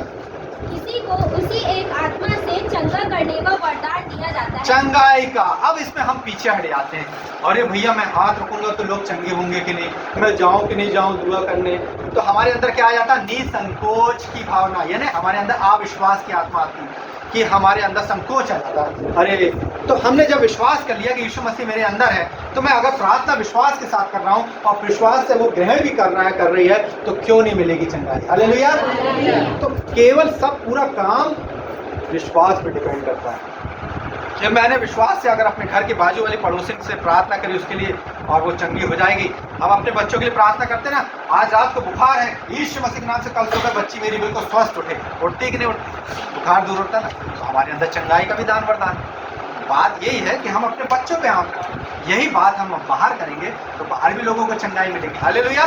किसी को उसी एक आत्मा से चंगा करने का वरदान दिया जाता है। चंगाई का। अब इसमें हम पीछे हट जाते हैं, अरे भैया मैं हाथ रखूंगा तो लोग चंगे होंगे कि नहीं, मैं जाऊं कि नहीं जाऊं दुआ करने। तो हमारे अंदर क्या आ जाता है, निसंकोच की भावना, यानी हमारे अंदर अविश्वास की आत्मा आती है कि हमारे अंदर संकोच आ जाता है। अरे तो हमने जब विश्वास कर लिया कि यीशु मसीह मेरे अंदर है, तो मैं अगर प्रार्थना विश्वास के साथ कर रहा हूँ और विश्वास से वो ग्रहण भी कर रहा है, कर रही है, तो क्यों नहीं मिलेगी चंगाई। हालेलुया। तो केवल सब पूरा काम विश्वास पे डिपेंड करता है। जब मैंने विश्वास से अगर अपने घर के बाजू वाली पड़ोसी से प्रार्थना करी उसके लिए और वो चंगी हो जाएगी। हम अपने बच्चों के लिए प्रार्थना करते हैं ना, आज रात को बुखार है, यीशु मसीह के नाम से कल सुबह बच्ची मेरी बिल्कुल स्वस्थ उठे, उठती कि नहीं उठती, बुखार दूर होता है ना, तो हमारे अंदर चंगाई का भी दान वरदान। बात यही है कि हम अपने बच्चों पे आम करें, यही बात हम बाहर करेंगे तो बाहर भी लोगों को चंगाई मिलेगी। हालेलुया।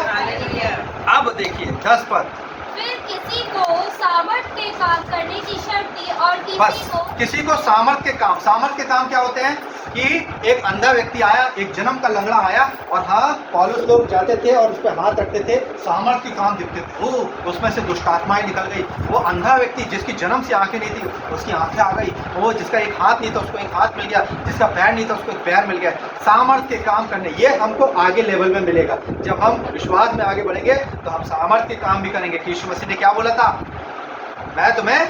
अब देखिए 10 पद। फिर किसी को सामर्थ के काम करने की शक्ति और बस किसी को सामर्थ के काम क्या होते हैं कि एक अंधा व्यक्ति आया, एक जन्म का लंगड़ा आया और हाँ पौलुस लोग जाते थे और उस पर हाथ रखते थे, सामर्थ के काम दिखते थे, वो उसमें से दुष्ट आत्माएं निकल गई। वो अंधा व्यक्ति जिसकी जन्म से आंखें नहीं थी उसकी आंखें आ गई, वो जिसका एक हाथ नहीं था उसको एक हाथ मिल गया, जिसका पैर नहीं था उसको एक पैर मिल गया। सामर्थ के काम करने, ये हमको आगे लेवल में मिलेगा। जब हम विश्वास में आगे बढ़ेंगे तो हम सामर्थ के काम भी करेंगे। यीशु मसीह ने क्या बोला था, मैं तुम्हें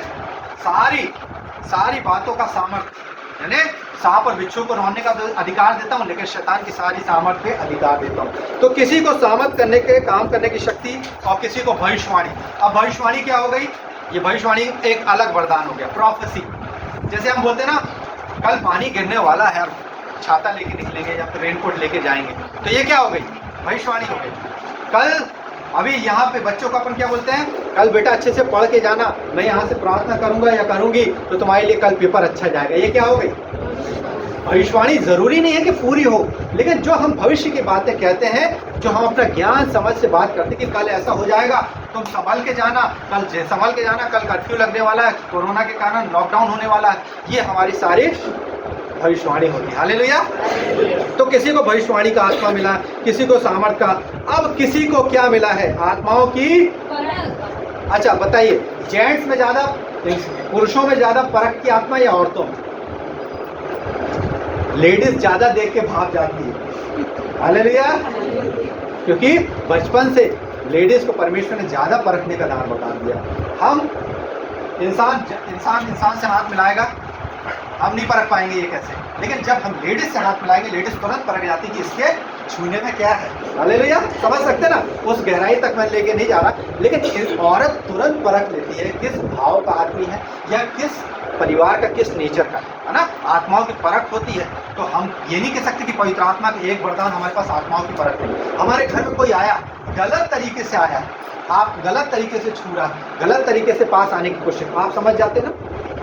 सारी बातों का सामर्थ, यानी सांप और बिच्छू को रोकने का अधिकार देता हूँ, लेकिन शैतान की सारी सामर्थ पे अधिकार देता हूँ। तो किसी को सामर्थ करने के काम करने की शक्ति और किसी को भविष्यवाणी। अब भविष्यवाणी क्या हो गई, ये भविष्यवाणी एक अलग वरदान हो गया, प्रोफेसी। जैसे हम बोलते हैं ना कल पानी गिरने वाला है, छाता लेके निकलेंगे या फिर रेनकोट लेके जाएंगे, तो ये क्या हो गई, भविष्यवाणी हो गई। कल अभी यहाँ पे बच्चों को अपन क्या बोलते हैं, कल बेटा अच्छे से पढ़ के जाना, मैं यहाँ से प्रार्थना करूंगा या करूंगी तो तुम्हारे लिए कल पेपर अच्छा जाएगा। ये क्या हो गई, भविष्यवाणी। जरूरी नहीं है कि पूरी हो, लेकिन जो हम भविष्य की बातें कहते हैं, जो हम अपना ज्ञान समझ से बात करते हैं कि कल ऐसा हो जाएगा, तुम संभल के जाना, कल संभल के जाना, कल कर्फ्यू लगने वाला है, कोरोना के कारण लॉकडाउन होने वाला है, ये हमारी सारी भविष्यवाणी होती है। हालेलुया। तो किसी को भविष्यवाणी का आत्मा मिला, किसी को सामर्थ का। अब किसी को क्या मिला है, आत्माओं की। अच्छा बताइए, जेंट्स में ज्यादा, पुरुषों में ज्यादा परख की आत्मा या औरतों में? लेडीज ज्यादा देख के भाग जाती है। हालेलुया। क्योंकि बचपन से लेडीज को परमेश्वर ने ज्यादा परखने का दान बता दिया। हम इंसान से हाथ मिलाएगा, हम नहीं परख पाएंगे ये कैसे, लेकिन जब हम लेडीज से हाथ मिलाएंगे, लेडीज तुरंत परख जाती है कि इसके छूने में क्या है। हालेलुया। समझ सकते ना, उस गहराई तक मैं लेके नहीं जा रहा, लेकिन औरत तुरंत परख लेती है किस भाव का आदमी है या किस परिवार का, किस नेचर का है ना। आत्माओं की परख होती है। तो हम ये नहीं कह सकते कि पवित्र आत्मा का एक वरदान हमारे पास आत्माओं की परख है। हमारे घर में कोई आया, गलत तरीके से आया, आप गलत तरीके से छू रहा, गलत तरीके से पास आने की कोशिश, आप समझ जाते ना,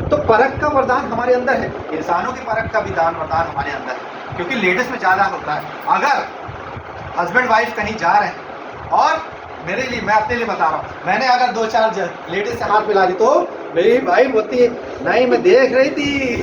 तो परख का वरदान हमारे अंदर है। इंसानों की परख का भी दान वरदान हमारे अंदर है, क्योंकि लेडीज में ज़्यादा होता है। अगर हस्बैंड वाइफ कहीं जा रहे हैं और मेरे लिए, मैं अपने लिए बता रहा हूँ, मैंने अगर 2-4 लेडीज से हाथ मिला दी तो मेरी वाइफ होती है, नहीं मैं देख रही थी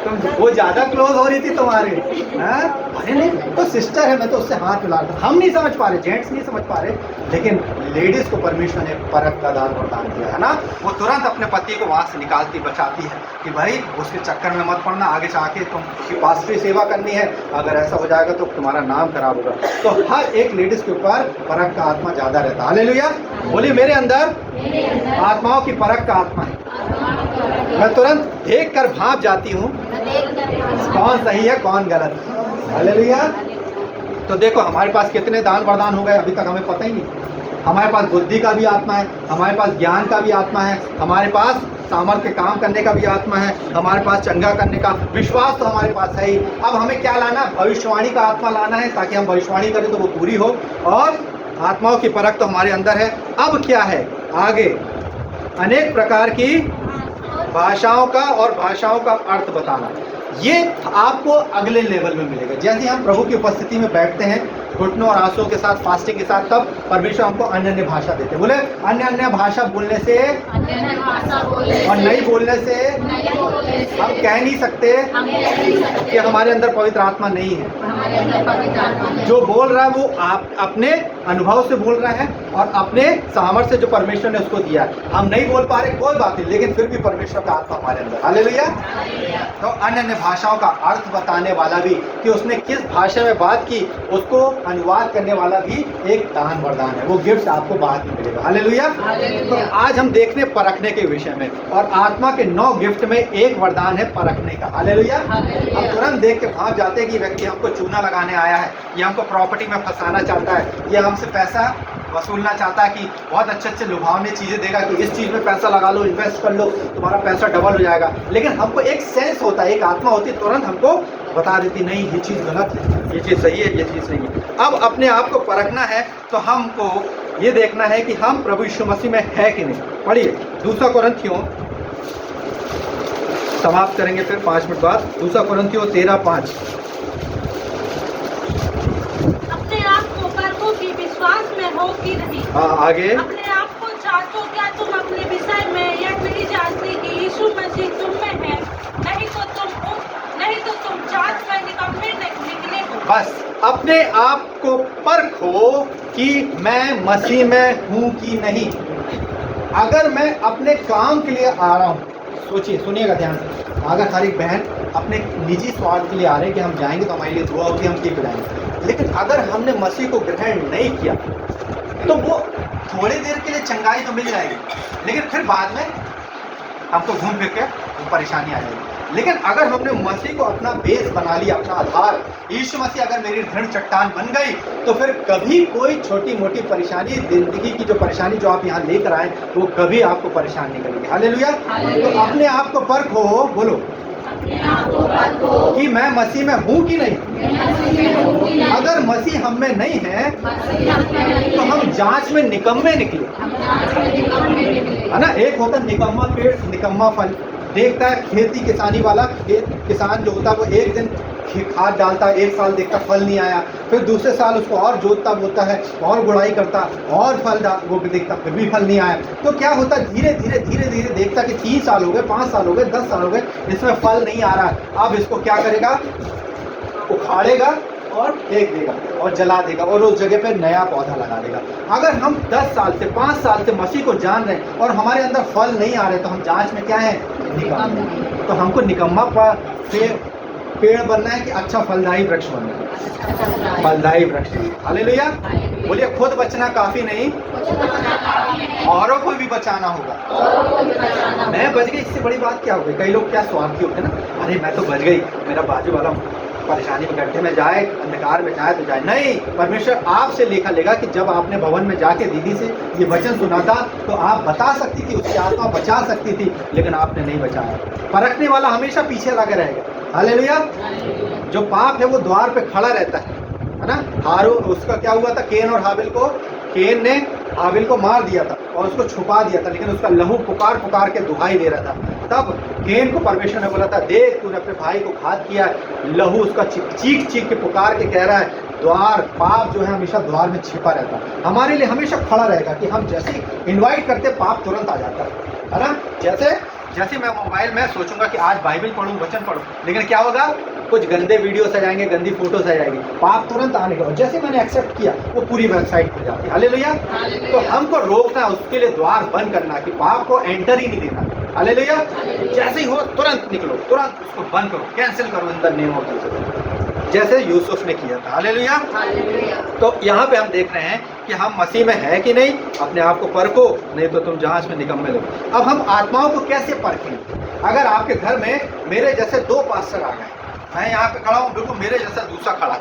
तुम, वो ज्यादा क्लोज हो रही थी तुम्हारे। अरे नहीं तो सिस्टर है, मैं तो उससे हाथ मिला रहा था। हम नहीं समझ पा रहे, जेंट्स नहीं समझ पा रहे, लेकिन लेडीज को परमेश्वर ने परख का दान वरदान दिया है ना। वो तुरंत अपने पति को वहां से निकालती, बचाती है कि भाई उसके चक्कर में मत पड़ना, आगे जाके तुम की पास्टरी सेवा करनी है, अगर ऐसा हो जाएगा तो तुम्हारा नाम खराब होगा। तो हर एक लेडीज के ऊपर परख का आत्मा ज्यादा रहता है। हालेलुया। बोलिए, मेरे अंदर आत्माओं की परख का आत्मा है। मैं तुरंत देख कर भाप जाती हूँ कौन सही है कौन गलत। हालेलुया। तो देखो हमारे पास कितने दान वरदान हो गए, अभी तक हमें पता ही नहीं। हमारे पास बुद्धि का भी आत्मा है, हमारे पास ज्ञान का भी आत्मा है, हमारे पास सामर्थ्य काम करने का भी आत्मा है, हमारे पास चंगा करने का, विश्वास तो हमारे पास है ही। अब हमें क्या लाना, भविष्यवाणी का आत्मा लाना है, ताकि हम भविष्यवाणी करें तो वो पूरी हो। और आत्माओं की परख तो हमारे अंदर है। अब क्या है आगे, अनेक प्रकार की भाषाओं का और भाषाओं का अर्थ बताना, ये आपको अगले लेवल में मिलेगा। जैसे हम प्रभु की उपस्थिति में बैठते हैं घुटनों और आंसुओं के साथ, फास्टिंग के साथ, तब परमेश्वर हमको अन्य अन्य भाषा देते हैं। बोले अन्य अन्य भाषा बोलने से और नहीं बोलने से हम कह नहीं सकते कि हमारे अंदर पवित्र आत्मा नहीं है। जो बोल रहा है वो आप अपने अनुभव से बोल रहा है और अपने सामर्थ्य से जो परमेश्वर ने उसको दिया है। हम नहीं बोल पा रहे कोई बात नहीं, लेकिन फिर भी परमेश्वर का आत्मा हमारे अंदर। हालेलुया। तो अन्य अन्य भाषाओं का अर्थ बताने वाला भी, कि उसने किस भाषा में बात की उसको अनुवाद करने वाला भी एक दान वरदान है। वो गिफ्ट आपको बाद में मिलेगा। हालेलुया। तो आज हम देखने परखने के विषय में, और आत्मा के 9 गिफ्ट में एक वरदान है परखने का। हालेलुया। हम तुरंत देख के भाग जाते हैं कि व्यक्ति हमको चूना लगाने आया है, ये हमको प्रॉपर्टी में फंसाना चाहता है, ये हमसे पैसा वसूलना चाहता है, कि बहुत अच्छे अच्छे लुभावनी चीज़ें देगा कि इस चीज़ में पैसा लगा लो, इन्वेस्ट कर लो, तुम्हारा पैसा डबल हो जाएगा। लेकिन हमको एक सेंस होता है, एक आत्मा होती है, तुरंत हमको बता देती नहीं ये चीज़ गलत है, ये चीज़ सही है, ये चीज़ नहीं है। अब अपने आप को परखना है तो हमको ये देखना है कि हम प्रभु यीशु मसीह में है कि नहीं। पढ़िए 2 कोरिन्थियों, समाप्त करेंगे फिर 5 मिनट बाद। 2 कोरिन्थियों 13:5। अपने आप को परखो कि विश्वास में हो कि नहीं। हाँ, आगे। अपने आप को जांचो, क्या तुम अपने विषय में यह नहीं जानते कि यीशु मसीह तुम में है, नहीं तो तुम जांच में निकम्मे निकले हो। बस अपने आप को परखो कि मैं मसीह में हूँ कि नहीं। अगर मैं अपने काम के लिए आ रहा हूँ, सोचिए, सुनिएगा ध्यान से, अगर हर एक बहन अपने निजी स्वार्थ के लिए आ रहे हैं कि हम जाएंगे तो हमारे लिए दुआ होगी, हम ठीक हो जाएंगे, लेकिन अगर हमने मसीह को ग्रहण नहीं किया तो वो थोड़ी देर के लिए चंगाई तो मिल जाएगी, लेकिन फिर बाद में हमको घूम फिर के परेशानी आ जाएगी। लेकिन अगर हमने मसीह को अपना बेस बना लिया, अपना आधार, यीशु मसीह अगर मेरी दृढ़ चट्टान बन गई, तो फिर कभी कोई छोटी मोटी परेशानी, जिंदगी की जो परेशानी जो आप यहाँ लेकर आए, वो कभी आपको परेशान नहीं करेगी। हालेलुया। तो अपने आप को परखो, बोलो कि मैं मसीह में हूँ कि नहीं। अगर मसीह हम में नहीं है तो हम जांच में निकम्मे निकले, है ना। एक होता निकम्मा पेड़, निकम्मा फल। देखता है खेती किसानी वाला, किसान जो होता है वो एक दिन खाद डालता है, 1 साल देखता फल नहीं आया, फिर दूसरे साल उसको और जोतता बोता है, और गुड़ाई करता, और फल वो देखता, फिर भी फल नहीं आया। तो क्या होता है, धीरे धीरे देखता कि 3 साल हो गए, 5 साल हो गए, 10 साल हो गए, इसमें फल नहीं आ रहा है। अब इसको क्या करेगा, उखाड़ेगा और फेंक देगा और जला देगा और उस जगह पे नया पौधा लगा देगा। अगर हम 10 साल से 5 साल से मसीह को जान रहे हैं और हमारे अंदर फल नहीं आ रहे, तो हम जांच में क्या है, निकम्मा। तो हमको निकम्मा पेड़ बनना है कि अच्छा फलदायी वृक्ष बनना है, फलदायी वृक्ष। हालेलुया। बोलिए खुद बचना काफी नहीं, औरों को भी बचाना होगा। मैं बच गई, इससे बड़ी बात क्या हो गई। कई लोग क्या स्वार्थी होते हैं ना, अरे मैं तो बच गई, मेरा बाजू वाला परेशानी में गड्ढे में जाए, अंधकार में जाए तो जाए। नहीं, परमेश्वर आपसे लेखा लेगा कि जब आपने भवन में जाके दीदी से ये वचन सुना था तो आप बता सकती थी, उसकी आत्मा बचा सकती थी, लेकिन आपने नहीं बचाया। परखने वाला हमेशा पीछे लगे रहेगा। हालेलुया। जो पाप है वो द्वार पे खड़ा रहता है ना। हारून, उसका क्या हुआ था, केन और हाबिल को, केन ने हाबिल को मार दिया था और उसको छुपा दिया था, लेकिन उसका लहू पुकार पुकार के दुहाई दे रहा था। तब केन को परमेश्वर ने बोला था, देख तूने अपने भाई को घात किया है। लहू उसका चीख चीख के पुकार के कह रहा है, द्वार, पाप जो है हमेशा द्वार में छिपा रहता है, हमारे लिए हमेशा खड़ा रहेगा कि हम जैसे इनवाइट करते पाप तुरंत आ जाता है ना। जैसे मैं मोबाइल में सोचूंगा कि आज बाइबल पढ़ूं, वचन पढ़ूं, लेकिन क्या होगा, कुछ गंदे वीडियोस आ जाएंगे, गंदी फोटोस आ जाएगी, पाप तुरंत आने का। और जैसे मैंने एक्सेप्ट किया वो पूरी वेबसाइट खुल जाती है। हालेलुया। तो हमको रोकना, उसके लिए द्वार बंद करना कि पाप को एंटर ही नहीं देना। हालेलुया। जैसे ही हो तुरंत निकलो, तुरंत उसको बंद करो, कैंसिल करो in the name of Jesus, जैसे यूसुफ ने किया था। हालेलुया। तो यहाँ पे हम देख रहे हैं कि हम मसीह में है कि नहीं। अपने आप को परखो, नहीं तो तुम जहाज में निकम्मे लगो। अब हम आत्माओं को कैसे परखें। अगर आपके घर में मेरे जैसे 2 पास्टर आ गए, मैं यहाँ पे खड़ा हूँ, बिल्कुल मेरे जैसा दूसरा खड़ा है,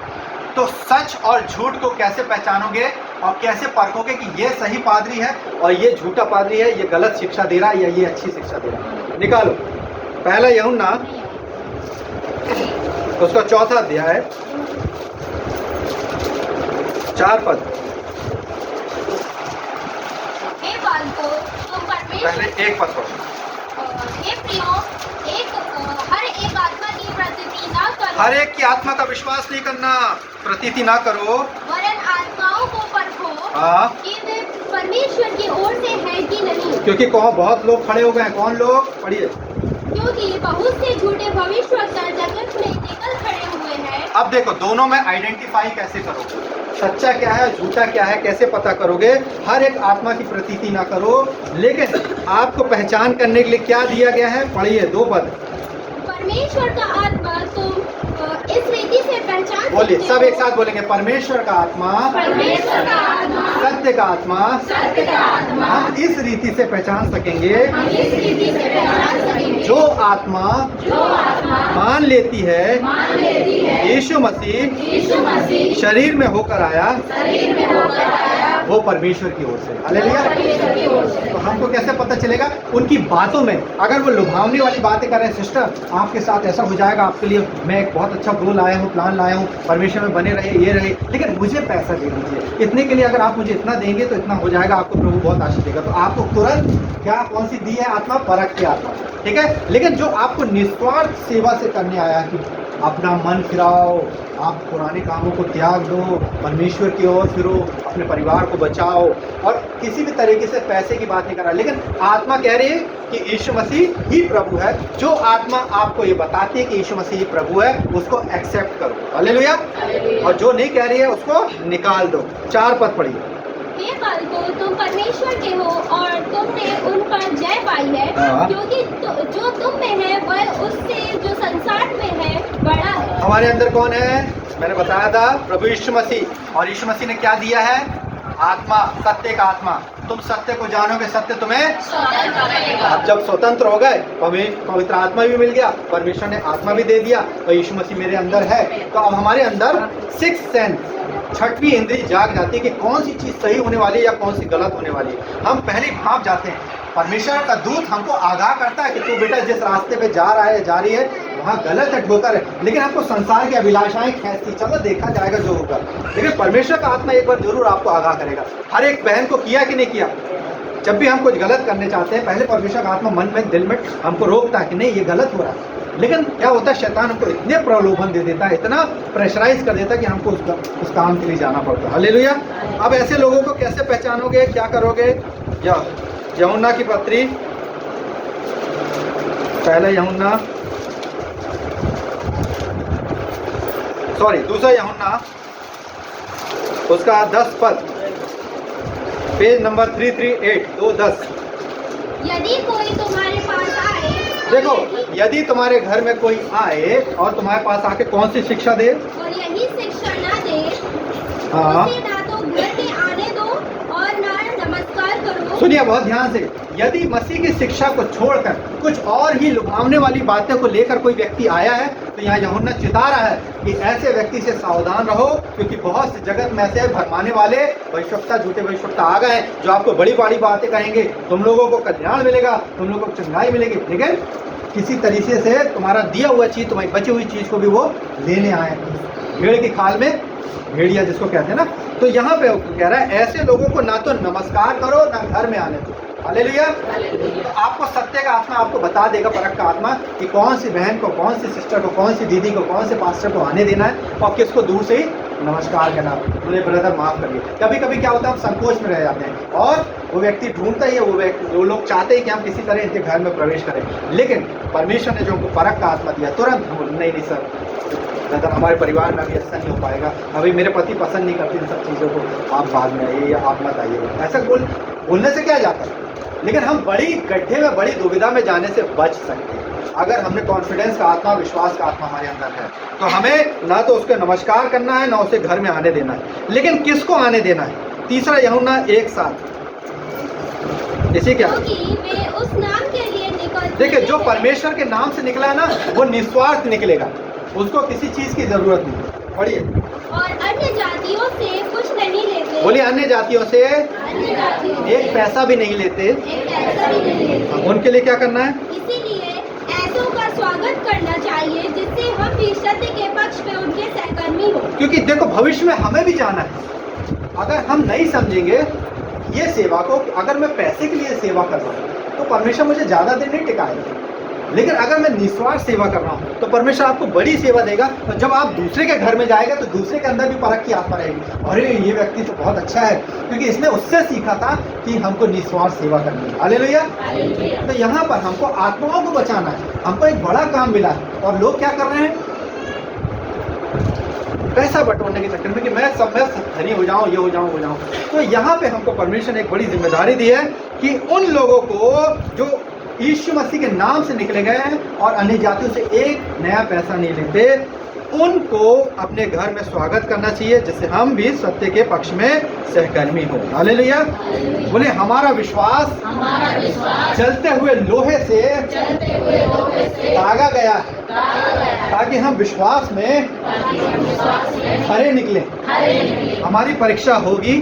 तो सच और झूठ को कैसे पहचानोगे और कैसे परखोगे कि ये सही पादरी है और ये झूठा पादरी है, ये गलत शिक्षा दे रहा है या ये अच्छी शिक्षा दे रहा है। निकालो। पहला यूहन्ना उसका 4था अध्याय 4 पद। हे बालकों, तुम परमेश्वर पहले 1 पद पढ़ो। हे प्रियो, हर एक आत्मा की प्रतीति ना करो, हर एक की आत्मा का विश्वास नहीं करना, प्रतीति ना करो, वरन आत्माओं को परखो हाँ, कि वे परमेश्वर परमेश्वर की ओर से है कि नहीं। क्योंकि बहुत लोग खड़े हो गए हैं। कौन लोग? पढ़िए। क्योंकि बहुत से झूठे भविष्यवक्ता जगत में निकल खड़े हुए हैं। अब देखो, दोनों में आइडेंटिफाई कैसे करोगे? सच्चा क्या है, झूठा क्या है, कैसे पता करोगे? हर एक आत्मा की प्रतीति ना करो, लेकिन आपको पहचान करने के लिए क्या दिया गया है? पढ़िए 2 पद। परमेश्वर का आत्मा तुम इस रीति से पहचान बोलिए, सकते सब हो। एक साथ बोलेंगे। परमेश्वर का आत्मा, परमेश्वर का आत्मा, सत्य का आत्मा, सत्य का आत्मा, हम इस रीति से पहचान सकेंगे। हम इस रीति से पहचान सकेंगे। जो आत्मा मान लेती है यीशु मसीह शरीर में होकर आया, वो परमेश्वर की ओर से। हालेलुया। तो हमको कैसे पता चलेगा? उनकी बातों में। अगर वो लुभावने वाली बातें कर रहे हैं, सिस्टर आपके साथ ऐसा हो जाएगा, आपके लिए मैं एक बहुत अच्छा गोल लाया हूँ, प्लान लाया हूँ, परमेश्वर में बने रहे, ये रहे, लेकिन मुझे पैसा दे दीजिए, इतने के लिए अगर आप मुझे इतना देंगे तो इतना हो जाएगा, आपको प्रभु बहुत आशीष देगा। तो आपको तुरंत क्या, कौन सी दी है आत्मा? परख की आत्मा। ठीक है। लेकिन जो आपको निस्वार्थ सेवा से करने आया कि अपना मन फिराओ, आप पुराने कामों को त्याग दो, परमेश्वर की ओर फिरो, अपने परिवार को बचाओ, और किसी भी तरीके से पैसे की बात नहीं कर रहा, लेकिन आत्मा कह रही है कि यीशु मसीह ही प्रभु है। जो आत्मा आपको ये बताती है कि यीशु मसीह ही प्रभु है, उसको एक्सेप्ट करो। हालेलुया। और जो नहीं कह रही है उसको निकाल दो। 4 पद पढ़िए। हे बालकों, तुम परमेश्वर के हो और तुमने उन पर जय पाई है, क्योंकि जो तुम में है वह उससे जो संसार में है बड़ा है। हमारे अंदर कौन है? मैंने बताया था, प्रभु यीशु मसीह। और यीशु मसीह ने क्या दिया है? आत्मा, सत्य का आत्मा। तुम सत्य को जानोगे, सत्य तुम्हें स्वतंत्र करेगा। अब जब स्वतंत्र हो गए, पवित्र आत्मा भी मिल गया, परमेश्वर ने आत्मा भी दे दिया, और यीशु मसीह मेरे अंदर है, तो अब हमारे अंदर 6th सेंस, 6वीं इंद्री जाग जाती है कि कौन सी चीज सही होने वाली है या कौन सी गलत होने वाली है। हम पहले भाप जाते हैं। परमेश्वर का दूत हमको आगाह करता है कि तू बेटा जिस रास्ते पे जा रहा है, जा रही है, वहाँ गलत है, ठोकर है, लेकिन हमको संसार की अभिलाषाएं खींचती, चलो देखा जाएगा जो होगा। लेकिन परमेश्वर का आत्मा एक बार जरूर आपको आगाह करेगा। हर एक बहन को किया कि नहीं किया? जब भी हम कुछ गलत करने चाहते हैं, पहले परमेश्वर का आत्मा मन में, दिल में हमको रोकता है कि नहीं ये गलत हो रहा है। लेकिन क्या होता है, शैतान हमको इतने प्रलोभन दे देता है, इतना प्रेशराइज कर देता है कि हमको उस काम के लिए जाना पड़ता है। हालेलुया। अब ऐसे लोगों को कैसे पहचानोगे, क्या करोगे? यूहन्ना की पत्री, पहले यूहन्ना, दूसरा यूहन्ना, उसका 10 पद, पेज नंबर 338, 2:10। यदि कोई तुम्हारे पास आए, देखो, यदि तुम्हारे घर में कोई आए और तुम्हारे पास आके कौन सी शिक्षा दे? और यही शिक्षा ना दे, हाँ, उसे ना तो घर में आने दो और ना नमस्कार करो। सुनिए बहुत ध्यान से। यदि मसीह की शिक्षा को छोड़कर कुछ और ही लुभावने वाली बातें को लेकर कोई व्यक्ति आया है, तो यहाँ यूहन्ना चिता रहा है कि ऐसे व्यक्ति से सावधान रहो, क्योंकि बहुत से जगत में ऐसे भरमाने वाले भविष्यवक्ता, झूठे भविष्यवक्ता आ गए हैं, जो आपको बड़ी बड़ी बातें कहेंगे, तुम लोगों को कल्याण मिलेगा, तुम लोगों को चंगाई मिलेगी, लेकिन किसी तरीके से तुम्हारा दिया हुआ चीज, तुम्हारी बची हुई चीज को भी वो लेने आए। भेड़ की खाल में भेड़िया जिसको कहते हैं ना, तो यहाँ पे कह रहा है ऐसे लोगों को ना तो नमस्कार करो, ना घर में आने दो। हालेलुया। आपको सत्य का आत्मा आपको बता देगा, परख का आत्मा, कि कौन सी बहन को, कौन सी सिस्टर को, कौन सी दीदी को, कौन से पास्टर को आने देना है और किसको दूर से ही नमस्कार करना। बोले ब्रदर माफ करिए। कभी कभी क्या होता है, हम संकोच में रह जाते हैं और वो व्यक्ति ढूंढता ही है, वो लोग चाहते हैं कि हम किसी तरह इनके घर में प्रवेश करें, लेकिन परमेश्वर ने जो हमको परख का आत्मा दिया, तुरंत नहीं सर ब्रदर, हमारे परिवार में अभी ऐसा नहीं हो पाएगा, अभी मेरे पति पसंद नहीं करते इन सब चीज़ों को, आप बाद में आइए या आप मत आइएगा। ऐसा बोलने से क्या जाता है, लेकिन हम बड़ी गड्ढे में, बड़ी दुविधा में जाने से बच सकते हैं अगर हमने कॉन्फिडेंस का आत्मा, विश्वास का आत्मा हमारे अंदर है। तो हमें ना तो उसको नमस्कार करना है, ना उसे घर में आने देना है, लेकिन किसको आने देना है? तीसरा यूहन्ना 1:7, इसी क्या, वे उस नाम के लिए निकलते, देखिए जो परमेश्वर के नाम से निकला है ना, वो निस्वार्थ निकलेगा, उसको किसी चीज की जरूरत नहीं। पढ़िए। और अन्य जातियों से कुछ नहीं लेते। बोलिए, अन्य जातियों से एक पैसा भी नहीं लेते। उनके लिए क्या करना है? इसीलिए ऐसों का स्वागत करना चाहिए, जिससे हम भी सत्य के पक्ष में उनके सहकर्मी हो। क्योंकि देखो, भविष्य में हमें भी जाना है। अगर हम नहीं समझेंगे ये सेवा को, अगर मैं पैसे के लिए सेवा कर रहा हूँ तो परमेश्वर मुझे ज्यादा दिन नहीं टिकाएगा। लेकिन अगर मैं निस्वार्थ सेवा कर रहा हूँ तो परमेश्वर आपको बड़ी सेवा देगा। और जब आप दूसरे के घर में जाएगा तो दूसरे के अंदर भी परख की आत्मा रहेगी, अरे ये व्यक्ति तो बहुत अच्छा है, क्योंकि इसने उससे सीखा था कि हमको निस्वार्थ सेवा करनी है। हालेलुया। तो यहाँ पर हमको आत्माओं को बचाना है, हमको एक बड़ा काम मिला है। और लोग क्या कर रहे हैं, पैसा बटोरने के चक्कर में कि मैं धनी हो जाऊं, ये हो जाऊं, हो जाऊं। तो यहाँ पे हमको परमेश्वर ने एक बड़ी जिम्मेदारी दी है कि उन लोगों को जो यीशु मसीह के नाम से निकले गए हैं और अन्य जातियों से एक नया पैसा नहीं लेते, उनको अपने घर में स्वागत करना चाहिए, जिससे हम भी सत्य के पक्ष में सहकर्मी हो। हालेलुया। बोले हमारा विश्वास जलते हुए लोहे से दागा गया है, ताकि हम विश्वास में खरे निकले। हमारी परीक्षा होगी,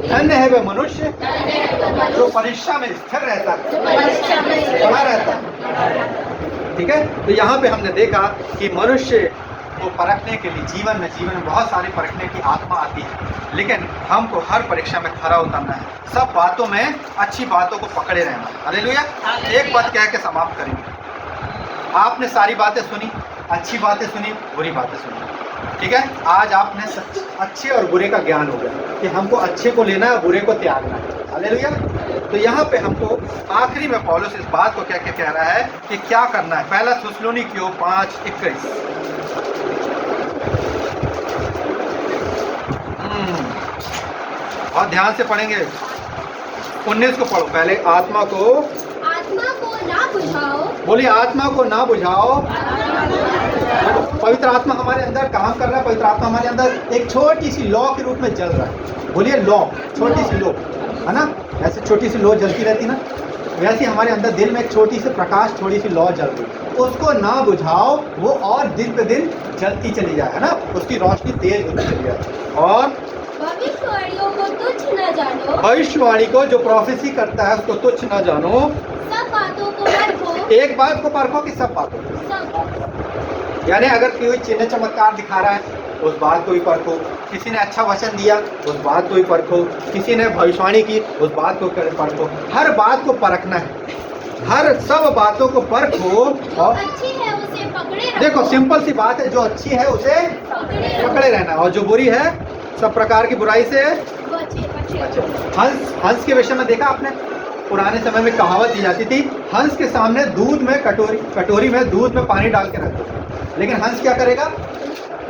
धन्य है वह मनुष्य जो परीक्षा में स्थिर रहता है, खड़ा रहता है। ठीक है। तो यहाँ पे हमने देखा कि मनुष्य को परखने के लिए जीवन में बहुत सारी परखने की आत्मा आती है, लेकिन हमको हर परीक्षा में खरा उतरना है, सब बातों में अच्छी बातों को पकड़े रहना। हालेलुया। एक बात कह के समाप्त करेंगे। आपने सारी बातें सुनी, अच्छी बातें सुनी, बुरी बातें सुनी, ठीक है। आज आपने अच्छे और बुरे का ज्ञान हो गया कि हमको अच्छे को लेना है, बुरे को त्यागना है। हालेलुया। तो यहाँ पे हमको आखिरी में पौलुस इस बात को कह रहा है कि क्या करना है। पहला थिस्सलुनीकियों 5:21। बहुत ध्यान से पढ़ेंगे। 19 को पढ़ो पहले। आत्मा को ना बुझाओ। बोलिए आत्मा को ना बुझाओ। पवित्र आत्मा हमारे अंदर काम कर रहा है। पवित्र आत्मा हमारे अंदर एक छोटी सी लौ के रूप में जल रहा है। बोलिए लौ, छोटी सी लौ, है ना। ऐसे छोटी सी लौ जलती रहती ना, वैसे हमारे अंदर दिल में एक छोटी सी प्रकाश, थोड़ी सी लौ जल रही, उसको ना बुझाओ, वो और दिन पे दिन जलती चली जाए, है ना। उसकी रोशनी तेज होती चली जाए। और भविष्यवाणियों को तुच्छ न जानो। भविष्यवाणी को जो प्रोफेसी करता है उसको तुच्छ न जानो। सब बातों को परखो। एक बात को परखो कि सब बातों को, यानी अगर कोई चिन्ह चमत्कार दिखा रहा है उस बात को भी परखो, किसी ने अच्छा वचन दिया उस बात को भी परखो, किसी ने भविष्यवाणी की उस बात को परखो। हर बात को परखना है, हर सब बातों को परखो। और अच्छी है उसे पकड़े रखो। देखो सिंपल सी बात है, जो अच्छी है उसे पकड़े रहना, और जो बुरी है सब प्रकार की बुराई से बचे। हंस के विषय में देखा आपने, पुराने समय में कहावत दी जाती थी, हंस के सामने दूध में कटोरी में दूध में पानी डाल के रख दो, लेकिन हंस क्या करेगा,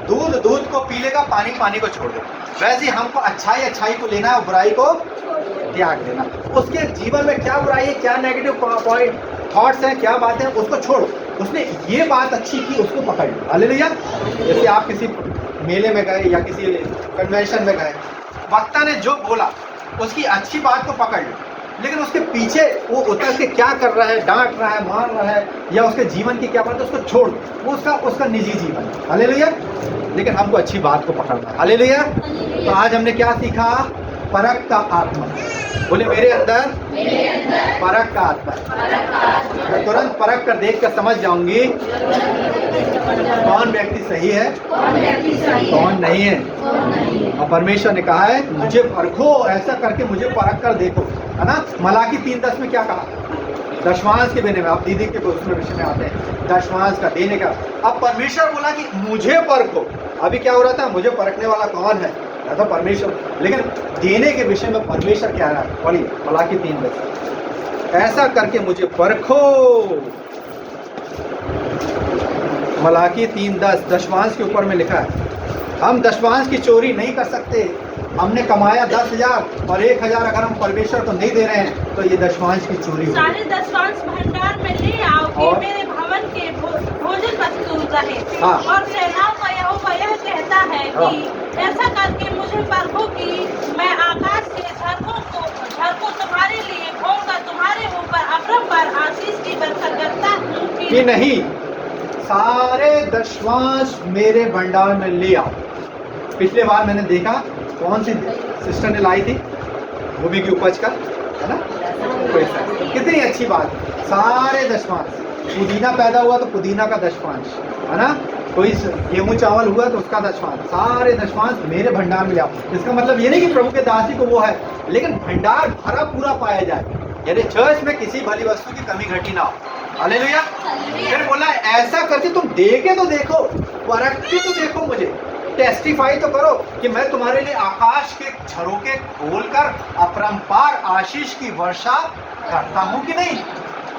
दूध को पी लेगा, पानी को छोड़ देगा। वैसे हमको अच्छाई को लेना है और बुराई को त्याग देना। उसके जीवन में क्या बुराई है, क्या नेगेटिव पॉइंट थॉट्स हैं, क्या बातें हैं, उसको छोड़ो। उसने ये बात अच्छी की, उसको पकड़ लो। हालेलुया। जैसे आप किसी मेले में गए या किसी कन्वेंशन में गए, वक्ता ने जो बोला उसकी अच्छी बात को पकड़ लो, लेकिन उसके पीछे वो उतर के क्या कर रहा है, डांट रहा है, मार रहा है, या उसके जीवन की क्या बात है, उसको छोड़ दो, वो उसका निजी जीवन है। हालेलुया। लेकिन हमको अच्छी बात को पकड़ना है। हालेलुया। तो आज हमने क्या सीखा, परख का आत्मा। बोले मेरे अंदर परख का आत्मा है। मैं तुरंत परख कर देख कर समझ जाऊंगी कौन व्यक्ति सही है, कौन नहीं है। और परमेश्वर ने कहा है मुझे परखो, ऐसा करके मुझे परख कर देखो, है ना। मलाकी 3:10 में क्या कहा, दशमांश के देने में। आप दीदी के उसमें विषय में आते हैं, दशमांश का देने का। अब परमेश्वर बोला कि मुझे परखो। अभी क्या हो रहा था, मुझे परखने वाला कौन है, या तो परमेश्वर। लेकिन देने के विषय में परमेश्वर क्या रहा है, पढ़िए मलाकी 3:10, ऐसा करके मुझे परखो। मलाकी 3:10 दशमांश के ऊपर में लिखा है। हम दशमांश की चोरी नहीं कर सकते। हमने कमाया 10,000 और 1,000 अगर हम परमेश्वर को नहीं दे रहे हैं तो ये दशमांश की चोरी होगी। सारे दशमांश भंडार में ले आओ कि मेरे भवन के भोजन वस्तु रहे। हाँ। और सेनाओं का यहोवा यह कहता है कि ऐसा करके मुझे परखो कि मैं आकाश के झरकों तुम्हारे लिए खोलकर तुम्हारे ऊपर अपरंपार आशीष की बरकत करता हूँ कि नहीं। सारे दशमांश मेरे भंडार में ले आओ। पिछले बार मैंने देखा कौन सी सिस्टर ने लाई थी, भूमि की उपज का, है ना। कितनी अच्छी बात है, सारे दशमांश। पुदीना पैदा हुआ तो पुदीना का दशमांश, है ना। कोई गेहूं चावल हुआ तो उसका दशमांश, सारे दशमांश मेरे भंडार में ले आओ। इसका मतलब ये नहीं कि प्रभु के दासी को वो है, लेकिन भंडार भरा पूरा पाया जाए, यानी चर्च में किसी भली वस्तु की कमी घटी ना हो। हालेलुया। फिर बोला ऐसा करके तुम देखे तो देखो, परख के तो देखो, मुझे टेस्टिफाई तो करो कि मैं तुम्हारे लिए आकाश के झरोखे खोलकर अपरंपार आशीष की वर्षा करता हूँ कि नहीं।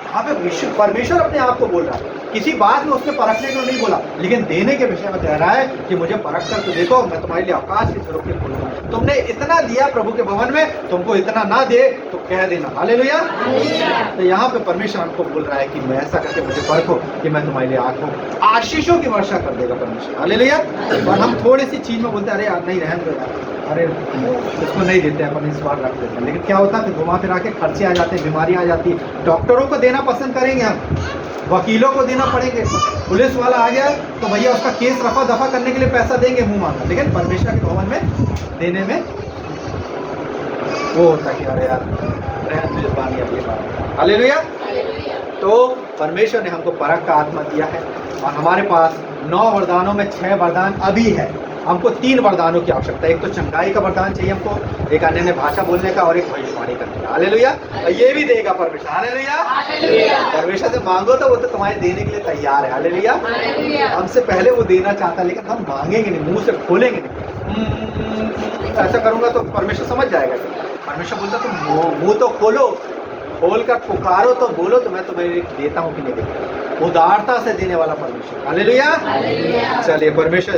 यहाँ पे परमेश्वर अपने आप को बोल रहा है, किसी बात में उसने परखने को नहीं बोला, लेकिन देने के विषय में कह रहा है कि मुझे परख कर तो देखो, मैं तुम्हारे लिए आकाश के झरोखे खोलूंगा। तुमने इतना दिया प्रभु के भवन में, तुमको इतना ना दे तो कह देना। हालेलुया। तो यहाँ पे परमेश्वर हमको बोल रहा है कि मैं ऐसा करके मुझे परखो कि मैं तुम्हारे लिए आंखों आशीषों की वर्षा कर देगा परमेश्वर। हालेलुया। और हम थोड़ी सी चीज में बोलते हैं अरे यार नहीं रहने दो यार, अरे इसको नहीं देते हैं, अपन इस बार रख देते हैं, लेकिन क्या होता है घुमा फिरा के खर्चे आ जाते हैं, बीमारियां आ जाती है। डॉक्टरों को देना पसंद करेंगे हम, वकीलों को देना पड़ेंगे, पुलिस वाला आ गया तो भैया उसका केस रफा दफा करने के लिए पैसा देंगे मुंह मांगा, लेकिन परमेश्वर के भवन में देने में वो होता है कि अरे यार मेजबानी अब ये बात। हालेलुया। तो परमेश्वर ने हमको परख का आत्मा दिया है और हमारे पास 9 वरदानों में 6 वरदान अभी है। हमको 3 वरदानों की आवश्यकता है। एक तो चंगाई का वरदान चाहिए हमको, एक अन्य भाषा बोलने का और एक भविष्यवाणी करने का। हालेलुया। और ये भी देगा परमेश्वर। हालेलुया। परमेश्वर से मांगो तो वो तो तुम्हारे देने के लिए तैयार है। हालेलुया। हमसे पहले वो देना चाहता है, लेकिन हम मांगेंगे नहीं, मुंह से खोलेंगे नहीं। ऐसा करूंगा तो परमेश्वर समझ जाएगा। परमेश्वर बोलता तुम मुंह तो खोलो, खोल कर पुकारो तो बोलो तो मैं तुम्हें देता हूँ कि नहीं देता। उदारता से देने वाला परमेश्वर। हालेलुया। चलिए परमेश्वर